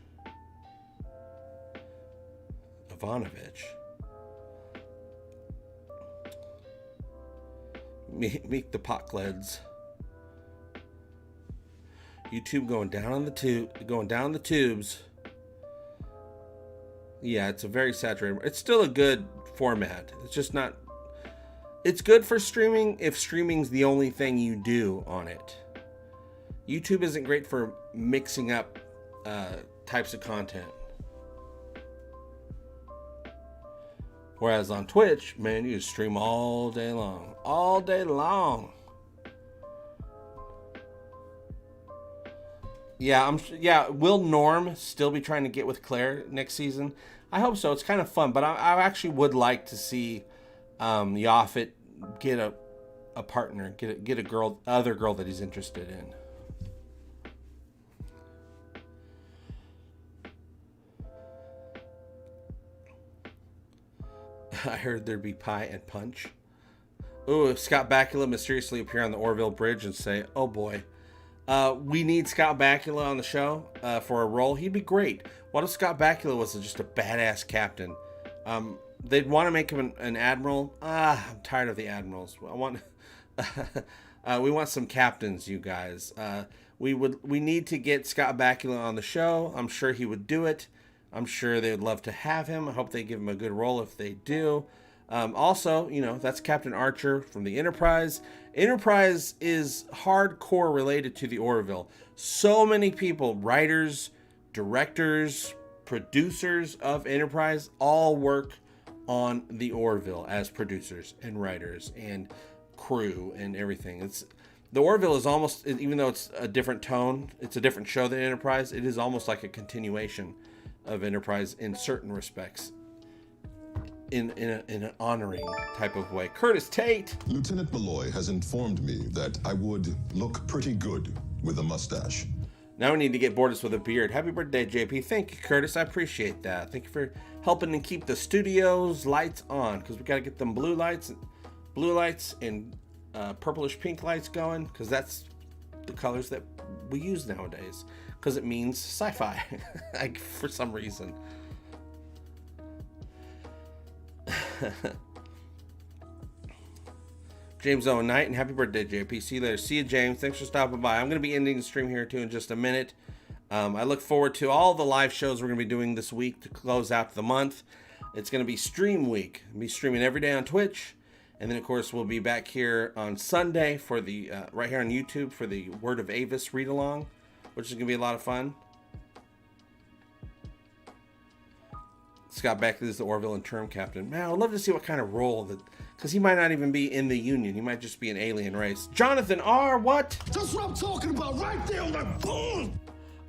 Meet the Potkleds. YouTube going down the tubes. Yeah, it's a very saturated. It's still a good format. It's just not. It's good for streaming if streaming's the only thing you do on it. YouTube isn't great for mixing up types of content. Whereas on Twitch, man, you just stream all day long. All day long. Yeah, will Norm still be trying to get with Claire next season? I hope so. It's kind of fun, but I actually would like to see Yaphet get a partner, get a other girl that he's interested in. I heard there'd be pie and punch. Ooh, if Scott Bakula mysteriously appear on the Orville Bridge and say, "Oh boy, we need Scott Bakula on the show for a role," he'd be great. What if Scott Bakula was just a badass captain? They'd want to make him an admiral. I'm tired of the admirals. We want some captains, you guys. We need to get Scott Bakula on the show. I'm sure he would do it. I'm sure they would love to have him. I hope they give him a good role if they do. Also, that's Captain Archer from the Enterprise. Enterprise is hardcore related to the Orville. So many people, writers, directors, producers of Enterprise, all work on the Orville as producers and writers and crew and everything. The Orville is almost, even though it's a different tone, it's a different show than Enterprise, it is almost like a continuation of Enterprise in certain respects, in an honoring type of way. Curtis Tate. Lieutenant Malloy has informed me that I would look pretty good with a mustache. Now we need to get Bortus with a beard. Happy birthday, JP. Thank you, Curtis. I appreciate that. Thank you for helping to keep the studio's lights on, because we got to get them blue lights and purplish pink lights going, because that's the colors that we use nowadays, because it means sci-fi for some reason. James Owen Knight, and happy birthday, JP. See you later. See you, James. Thanks for stopping by. I'm going to be ending the stream here too in just a minute. I look forward to all the live shows we're going to be doing this week to close out the month. It's going to be stream week. I'll be streaming every day on Twitch. And then, of course, we'll be back here on Sunday for the right here on YouTube for the Word of Avis read-along, which is going to be a lot of fun. Scott Bakula is the Orville and term captain. Man, I'd love to see what kind of role because he might not even be in the Union. He might just be an alien race. Jonathan R. What? That's what I'm talking about right there on that boom.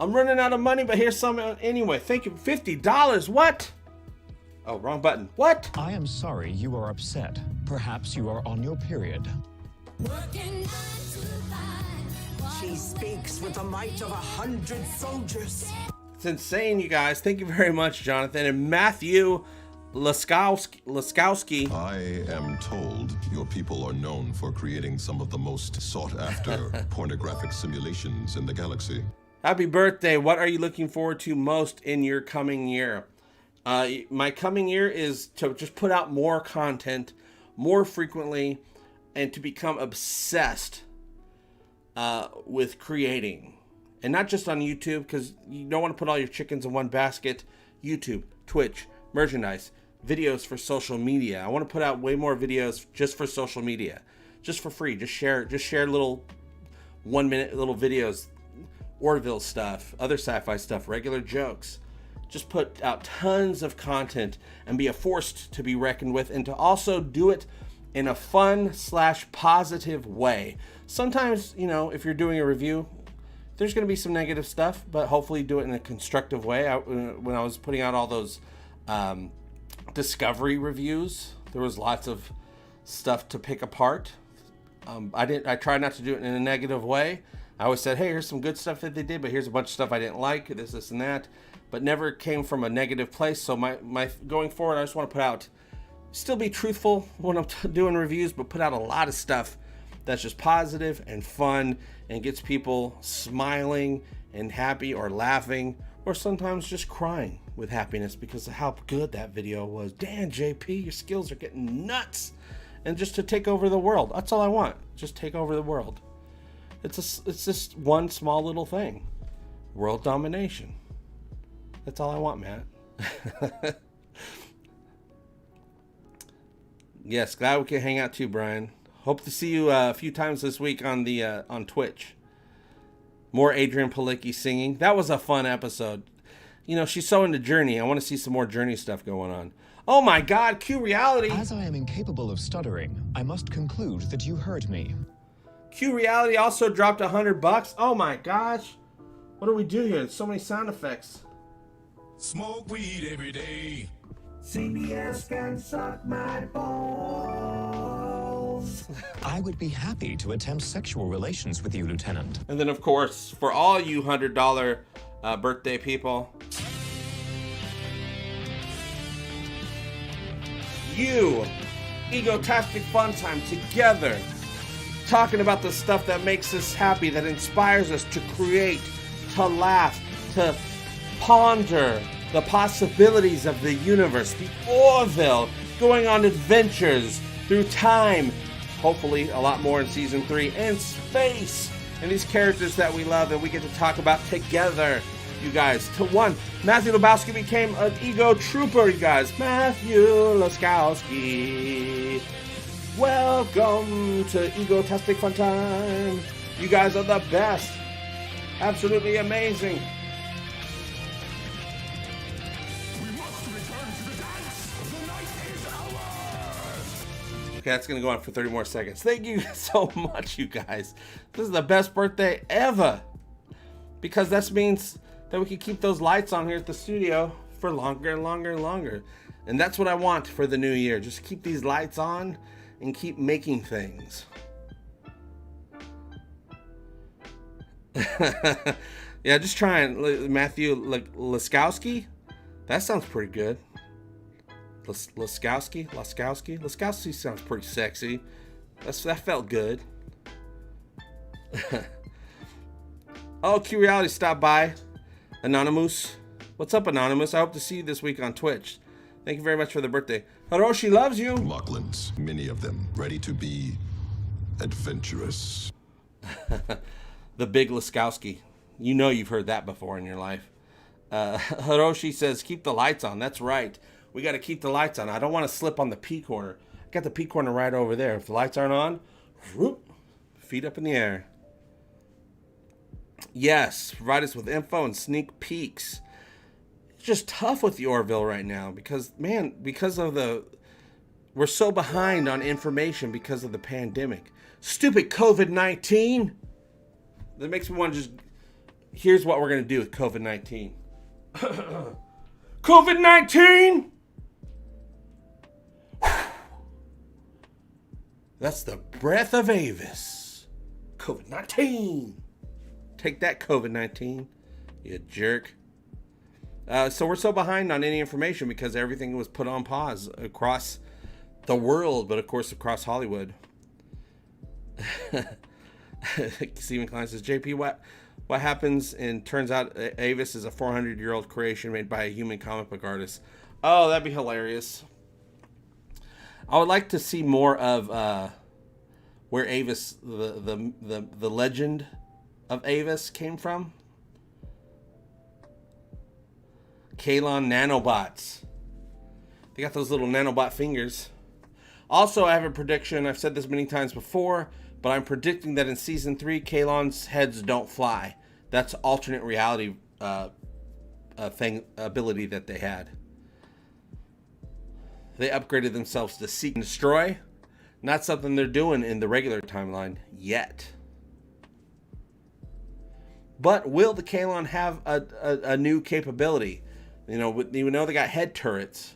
I'm running out of money, but here's some anyway. Thank you. $50. What? Oh, wrong button. What? I am sorry you are upset. Perhaps you are on your period. She speaks with the might of 100 soldiers. It's insane, you guys. Thank you very much, Jonathan. And Matthew Laskowski. I am told your people are known for creating some of the most sought-after pornographic simulations in the galaxy. Happy birthday. What are you looking forward to most in your coming year? My coming year is to just put out more content more frequently and to become obsessed with creating. And not just on YouTube, because you don't want to put all your chickens in one basket. YouTube, Twitch, merchandise, videos for social media. I want to put out way more videos just for social media, just for free. Just share little 1 minute little videos, Orville stuff, other sci-fi stuff, regular jokes. Just put out tons of content and be a force to be reckoned with, and to also do it in a fun/positive way. Sometimes, if you're doing a review, there's going to be some negative stuff, but hopefully do it in a constructive way. When I was putting out all those Discovery reviews, there was lots of stuff to pick apart. I tried not to do it in a negative way, I always said, hey, here's some good stuff that they did, but here's a bunch of stuff I didn't like, this, and that. But never came from a negative place. So my going forward, I just want to put out, still be truthful when I'm doing reviews, but put out a lot of stuff that's just positive and fun and gets people smiling and happy or laughing or sometimes just crying with happiness because of how good that video was. Damn, JP, your skills are getting nuts. And just to take over the world. That's all I want. Just take over the world. It's just one small little thing. World domination. That's all I want, Matt. Yes, glad we can hang out too, Brian. Hope to see you a few times this week on the on Twitch. More Adrian Palicki singing. That was a fun episode. You know, she's so into Journey. I want to see some more Journey stuff going on. Oh my God, Q Reality. As I am incapable of stuttering, I must conclude that you heard me. Q Reality also dropped $100. Oh my gosh. What do we do here? There's so many sound effects. Smoke weed every day. CBS can suck my balls. I would be happy to attempt sexual relations with you, Lieutenant. And then, of course, for all you $100 birthday people, you, Egotastic FunTime, together, talking about the stuff that makes us happy, that inspires us to create, to laugh, to ponder the possibilities of the universe, the Orville, going on adventures through time, hopefully a lot more in season 3, and space, and these characters that we love and we get to talk about together, you guys. To one, Matthew Lebowski became an Ego Trooper, you guys. Matthew Lebowski. Welcome to Egotastic FunTime. You guys are the best. Absolutely amazing. Okay, that's going to go on for 30 more seconds. Thank you so much, you guys. This is the best birthday ever. Because that means that we can keep those lights on here at the studio for longer and longer and longer. And that's what I want for the new year. Just keep these lights on and keep making things. Yeah, just trying. Matthew Laskowski? That sounds pretty good. Laskowski sounds pretty sexy. That felt good. Oh, Q Reality stopped by. Anonymous. What's up, Anonymous? I hope to see you this week on Twitch. Thank you very much for the birthday. Hiroshi loves you. Lachlan's, many of them, ready to be adventurous. The Big Laskowski. You know you've heard that before in your life. Hiroshi says, keep the lights on. That's right. We got to keep the lights on. I don't want to slip on the P corner. I got the P corner right over there. If the lights aren't on, whoop, feet up in the air. Yes, provide us with info and sneak peeks. It's just tough with the Orville right now because, man, we're so behind on information because of the pandemic. Stupid COVID-19. That makes me want to just, here's what we're going to do with COVID-19. COVID-19! That's the breath of Avis. COVID-19. Take that, COVID-19. You jerk. So we're so behind on any information because everything was put on pause across the world, but of course across Hollywood. Stephen Klein says, JP, what happens? And turns out Avis is a 400-year-old creation made by a human comic book artist. Oh, that'd be hilarious. I would like to see more of where Avis, the legend of Avis came from. Kalon nanobots. They got those little nanobot fingers. Also, I have a prediction. I've said this many times before, but I'm predicting that in season 3, Kalon's heads don't fly. That's alternate reality ability that they had. They upgraded themselves to seek and destroy. Not something they're doing in the regular timeline yet. But will the Kalon have a new capability? You know they got head turrets.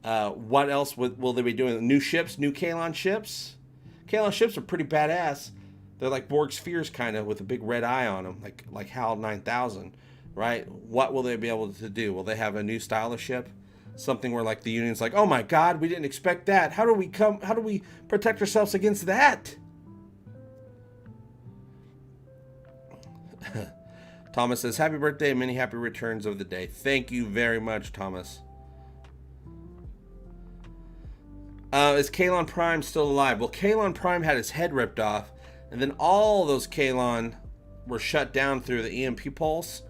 What else will they be doing? New ships? New Kalon ships? Kalon ships are pretty badass. They're like Borg spheres, kind of, with a big red eye on them, like HAL 9000, right? What will they be able to do? Will they have a new style of ship? Something where, like, the Union's like, oh my God, we didn't expect that. How do we protect ourselves against that? Thomas says, happy birthday and many happy returns of the day. Thank you very much, Thomas. Is Kalon Prime still alive? Well, Kalon Prime had his head ripped off, and then all those Kalon were shut down through the EMP pulse,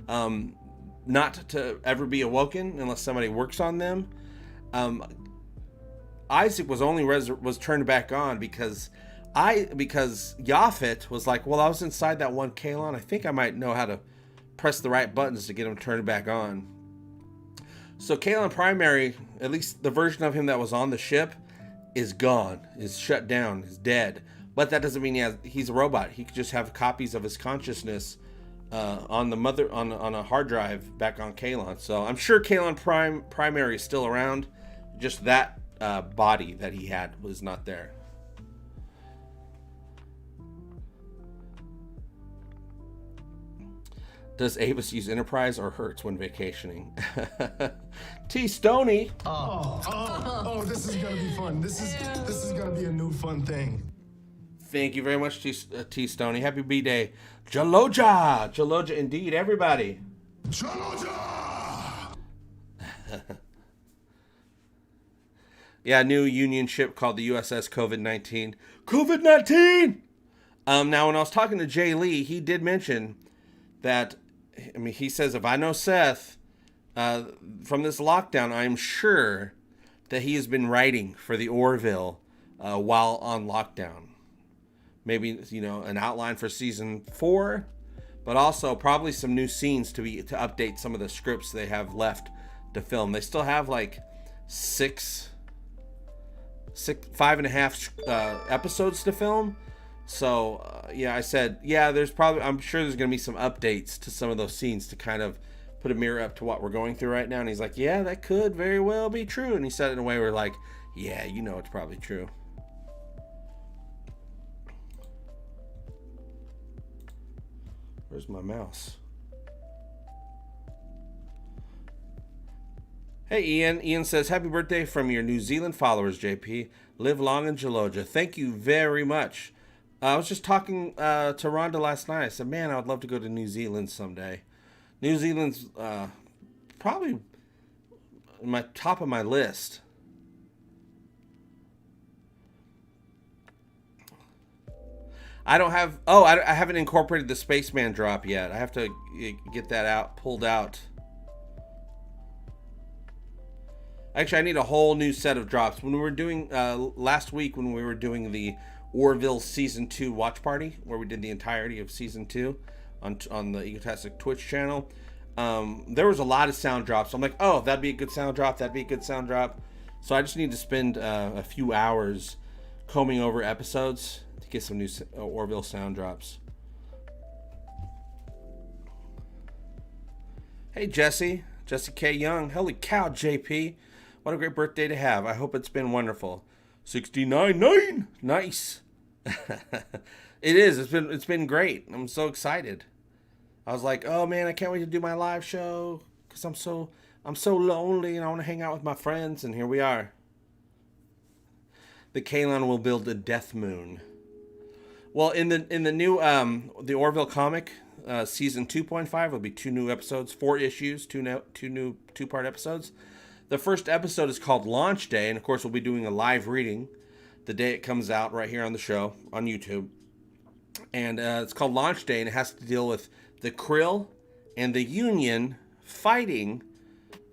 not to ever be awoken unless somebody works on them. Isaac was only was turned back on because Yaphet was like, well, I was inside that one Kalon. I think I might know how to press the right buttons to get him turned back on. So Kalon Primary, at least the version of him that was on the ship, is gone, is shut down, is dead. But that doesn't mean he's a robot. He could just have copies of his consciousness on a hard drive back on Kalon. So I'm sure Kalon Primary is still around. Just that body that he had was not there. Does Avis use Enterprise or Hertz when vacationing? T. Stoney. Oh, this is gonna be fun. This is gonna be a new fun thing. Thank you very much, T. Stoney. Happy B-Day. Jaloja! Jaloja indeed, everybody. Jaloja! Yeah, a new Union ship called the USS COVID-19. COVID-19! Now, when I was talking to Jay Lee, he did mention that, I mean, he says, if I know Seth from this lockdown, I'm sure that he has been writing for the Orville while on lockdown. Maybe, an outline for season 4, but also probably some new scenes to update some of the scripts they have left to film. They still have like 5.5 episodes to film. So I said, I'm sure there's going to be some updates to some of those scenes to kind of put a mirror up to what we're going through right now. And he's like, yeah, that could very well be true. And he said it in a way where like, yeah, it's probably true. Where's my mouse? Hey, Ian. Ian says, happy birthday from your New Zealand followers, JP. Live long in Jaloja. Thank you very much. I was just talking to Rhonda last night. I said, man, I would love to go to New Zealand someday. New Zealand's probably my top of my list. I haven't incorporated the Spaceman drop yet. I have to get that pulled out. Actually, I need a whole new set of drops. When we were doing, last week when we were doing the Orville Season 2 watch party, where we did the entirety of Season 2 on the Egotastic Twitch channel, there was a lot of sound drops. I'm like, oh, that'd be a good sound drop. That'd be a good sound drop. So I just need to spend a few hours combing over episodes to get some new Orville sound drops. Hey, Jesse K. Young. Holy cow, JP. What a great birthday to have. I hope it's been wonderful. 69.9. Nice. It is. It's been great. I'm so excited. I was like, oh man, I can't wait to do my live show because I'm so lonely and I want to hang out with my friends, and here we are. The Kalon will build a death moon. Well, in the new the Orville comic, season 2.5 will be 2 new episodes, 4 issues, 2 new 2-part episodes. The first episode is called Launch Day, and of course we'll be doing a live reading the day it comes out right here on the show on YouTube. And it's called Launch Day, and it has to deal with the Krill and the Union fighting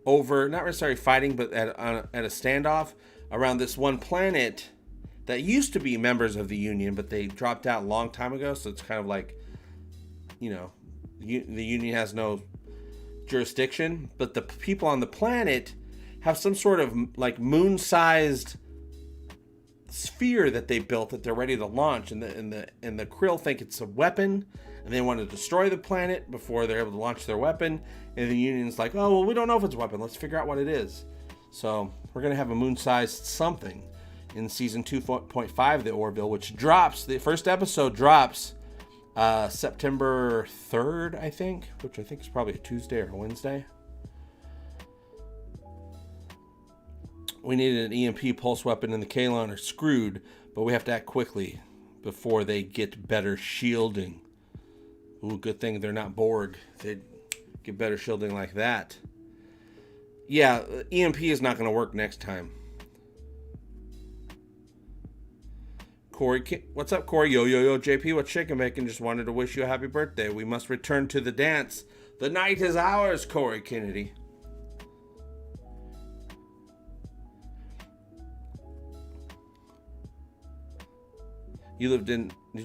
over, not necessarily fighting, but at a standoff around this one planet that used to be members of the Union, but they dropped out a long time ago. So it's kind of like, the Union has no jurisdiction, but the people on the planet have some sort of like moon-sized sphere that they built that they're ready to launch, and the Krill think it's a weapon, and they want to destroy the planet before they're able to launch their weapon. And the Union's like, oh well, we don't know if it's a weapon. Let's figure out what it is. So we're gonna have a moon-sized something. in season 2.5 of the Orville, which drops, the first episode drops September 3rd, I think, which I think is probably a Tuesday or a Wednesday. We needed an EMP pulse weapon and the Kalon are screwed, but we have to act quickly before they get better shielding. Ooh, good thing they're not Borg. They'd get better shielding like that. Yeah, EMP is not going to work next time. Corey, what's up, Corey? Yo, JP, what's shaking, bacon? Just wanted to wish you a happy birthday. We must return to the dance. The night is ours, Corey Kennedy. Did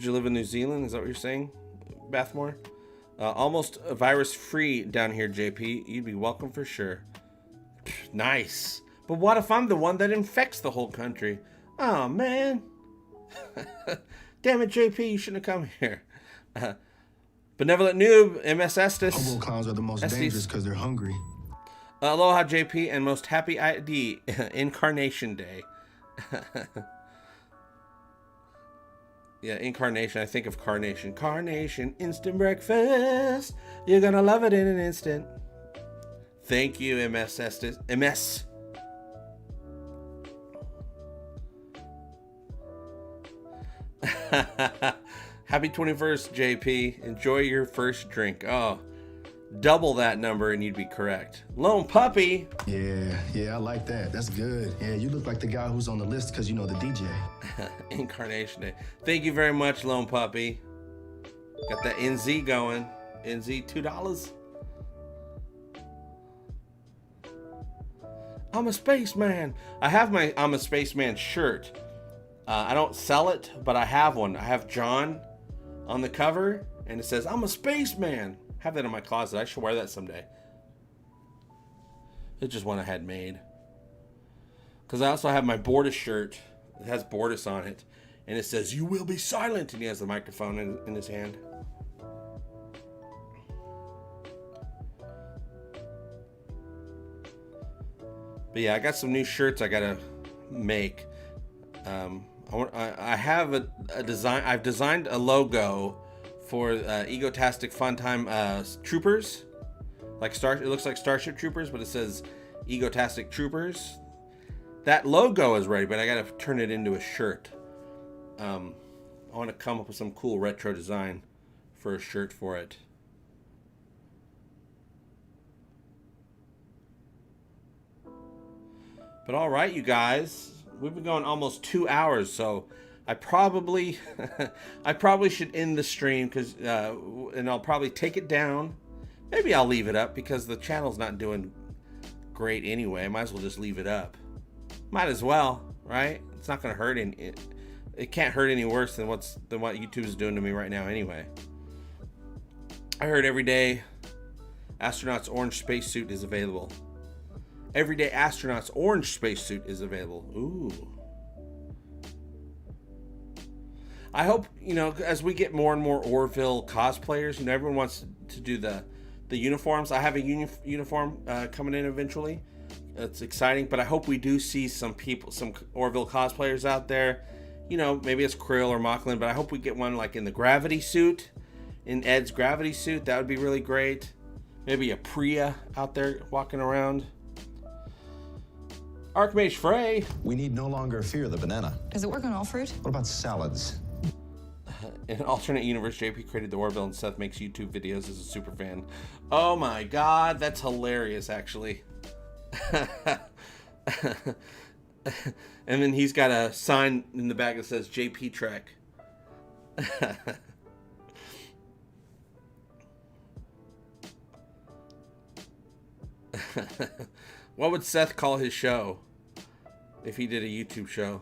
you live in New Zealand? Is that what you're saying, Bathmore? Almost virus-free down here, JP. You'd be welcome for sure. Nice. But what if I'm the one that infects the whole country? Oh, man. Damn it, JP, you shouldn't have come here. Benevolent Noob, MS Estes. Hobo clowns are the most dangerous because they're hungry. Aloha, JP, and most happy ID, Incarnation Day. Yeah, Incarnation. I think of Carnation. Carnation, instant breakfast. You're gonna love it in an instant. Thank you, MS Estes. MS. Happy 21st, JP. Enjoy your first drink. Oh, double that number and you'd be correct. Lone Puppy. Yeah, I like that. That's good. Yeah, you look like the guy who's on the list because you know the DJ. Incarnation Day. Thank you very much, Lone Puppy. Got that NZ going. NZ $2. I'm a spaceman. I have my I'm a spaceman shirt. I don't sell it, but I have one. I have John on the cover, and it says, I'm a spaceman. I have that in my closet. I should wear that someday. It's just one I had made. Because I also have my Bortus shirt. It has Bortus on it. And it says, you will be silent. And he has the microphone in his hand. But yeah, I got some new shirts I got to make. I have a design. I've designed a logo for Egotastic FunTime Troopers. It looks like Starship Troopers, but it says Egotastic Troopers. That logo is ready, but I got to turn it into a shirt. I want to come up with some cool retro design for a shirt for it. But all right, you guys, we've been going almost 2 hours, so I probably should end the stream and I'll probably take it down. Maybe I'll leave it up because the channel's not doing great anyway. I might as well just leave it up. Might as well, right? It's not gonna hurt it can't hurt any worse than what YouTube is doing to me right now anyway. I heard Everyday Astronaut's orange spacesuit is available. Everyday Astronaut's orange spacesuit is available. Ooh. I hope, as we get more and more Orville cosplayers, everyone wants to do the uniforms. I have a uniform coming in eventually. It's exciting, but I hope we do see some Orville cosplayers out there. Maybe it's Krill or Mocklin, but I hope we get one like in the gravity suit, in Ed's gravity suit. That would be really great. Maybe a Priya out there walking around. Archmage Frey. We need no longer fear the banana. Does it work on all fruit? What about salads? In an alternate universe, JP created the Orville and Seth makes YouTube videos as a super fan. Oh my god, that's hilarious, actually. And then he's got a sign in the back that says JP Trek. What would Seth call his show if he did a YouTube show?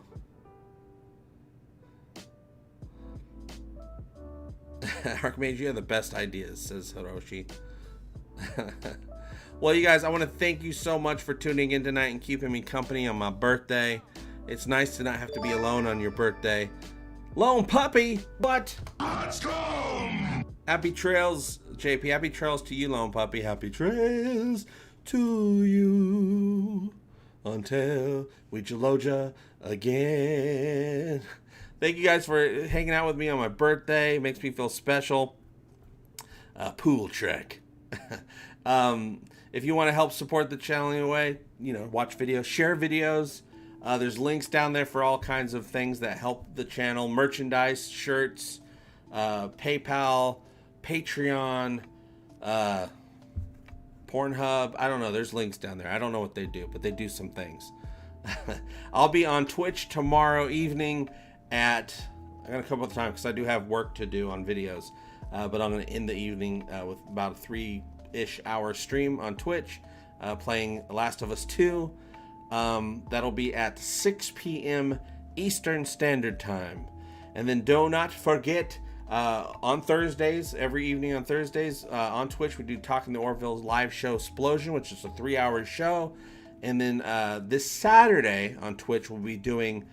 Archmage, you have the best ideas, says Hiroshi. Well, you guys, I want to thank you so much for tuning in tonight and keeping me company on my birthday. It's nice to not have to be alone on your birthday. Lone Puppy, but let's go. Happy trails, JP. Happy trails to you, Lone Puppy. Happy trails to you. until we Jaloja again. Thank you guys for hanging out with me on my birthday. It makes me feel special. Pool Trek. If you want to help support the channel anyway, watch videos, share videos. There's links down there for all kinds of things that help the channel. Merchandise, shirts, PayPal, Patreon, Pornhub. I don't know. There's links down there. I don't know what they do, but they do some things. I'll be on Twitch tomorrow evening I'm going to come up with time because I do have work to do on videos. But I'm going to end the evening with about a 3-ish hour stream on Twitch playing Last of Us 2. That'll be at 6 p.m. Eastern Standard Time. And then do not forget, on Thursdays, every evening on Thursdays, on Twitch, we do Talking to Orville's live show Splosion, which is a 3-hour show. And then this Saturday on Twitch, we'll be doing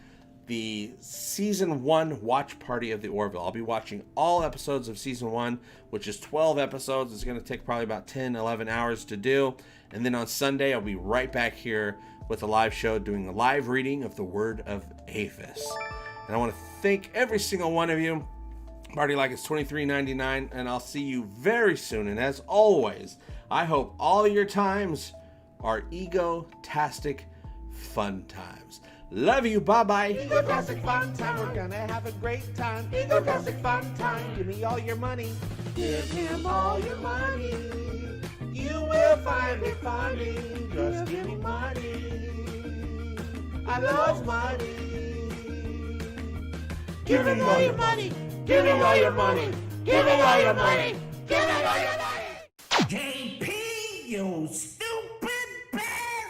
the Season 1 watch party of the Orville. I'll be watching all episodes of Season 1, which is 12 episodes. It's going to take probably about 10, 11 hours to do. And then on Sunday, I'll be right back here with a live show doing a live reading of the Word of Aphis. And I want to thank every single one of you. Party like it's $23.99, and I'll see you very soon. And as always, I hope all your times are egotastic fun times. Love you. Bye-bye. Egotastic fun time. We're gonna have a great time. Egotastic fun time. Give me all your money. Give him all your money. You will find it funny. Just give me money. I love money. Give me all your money. Give me all your money. Give me all your money. Give me all your money. JP, you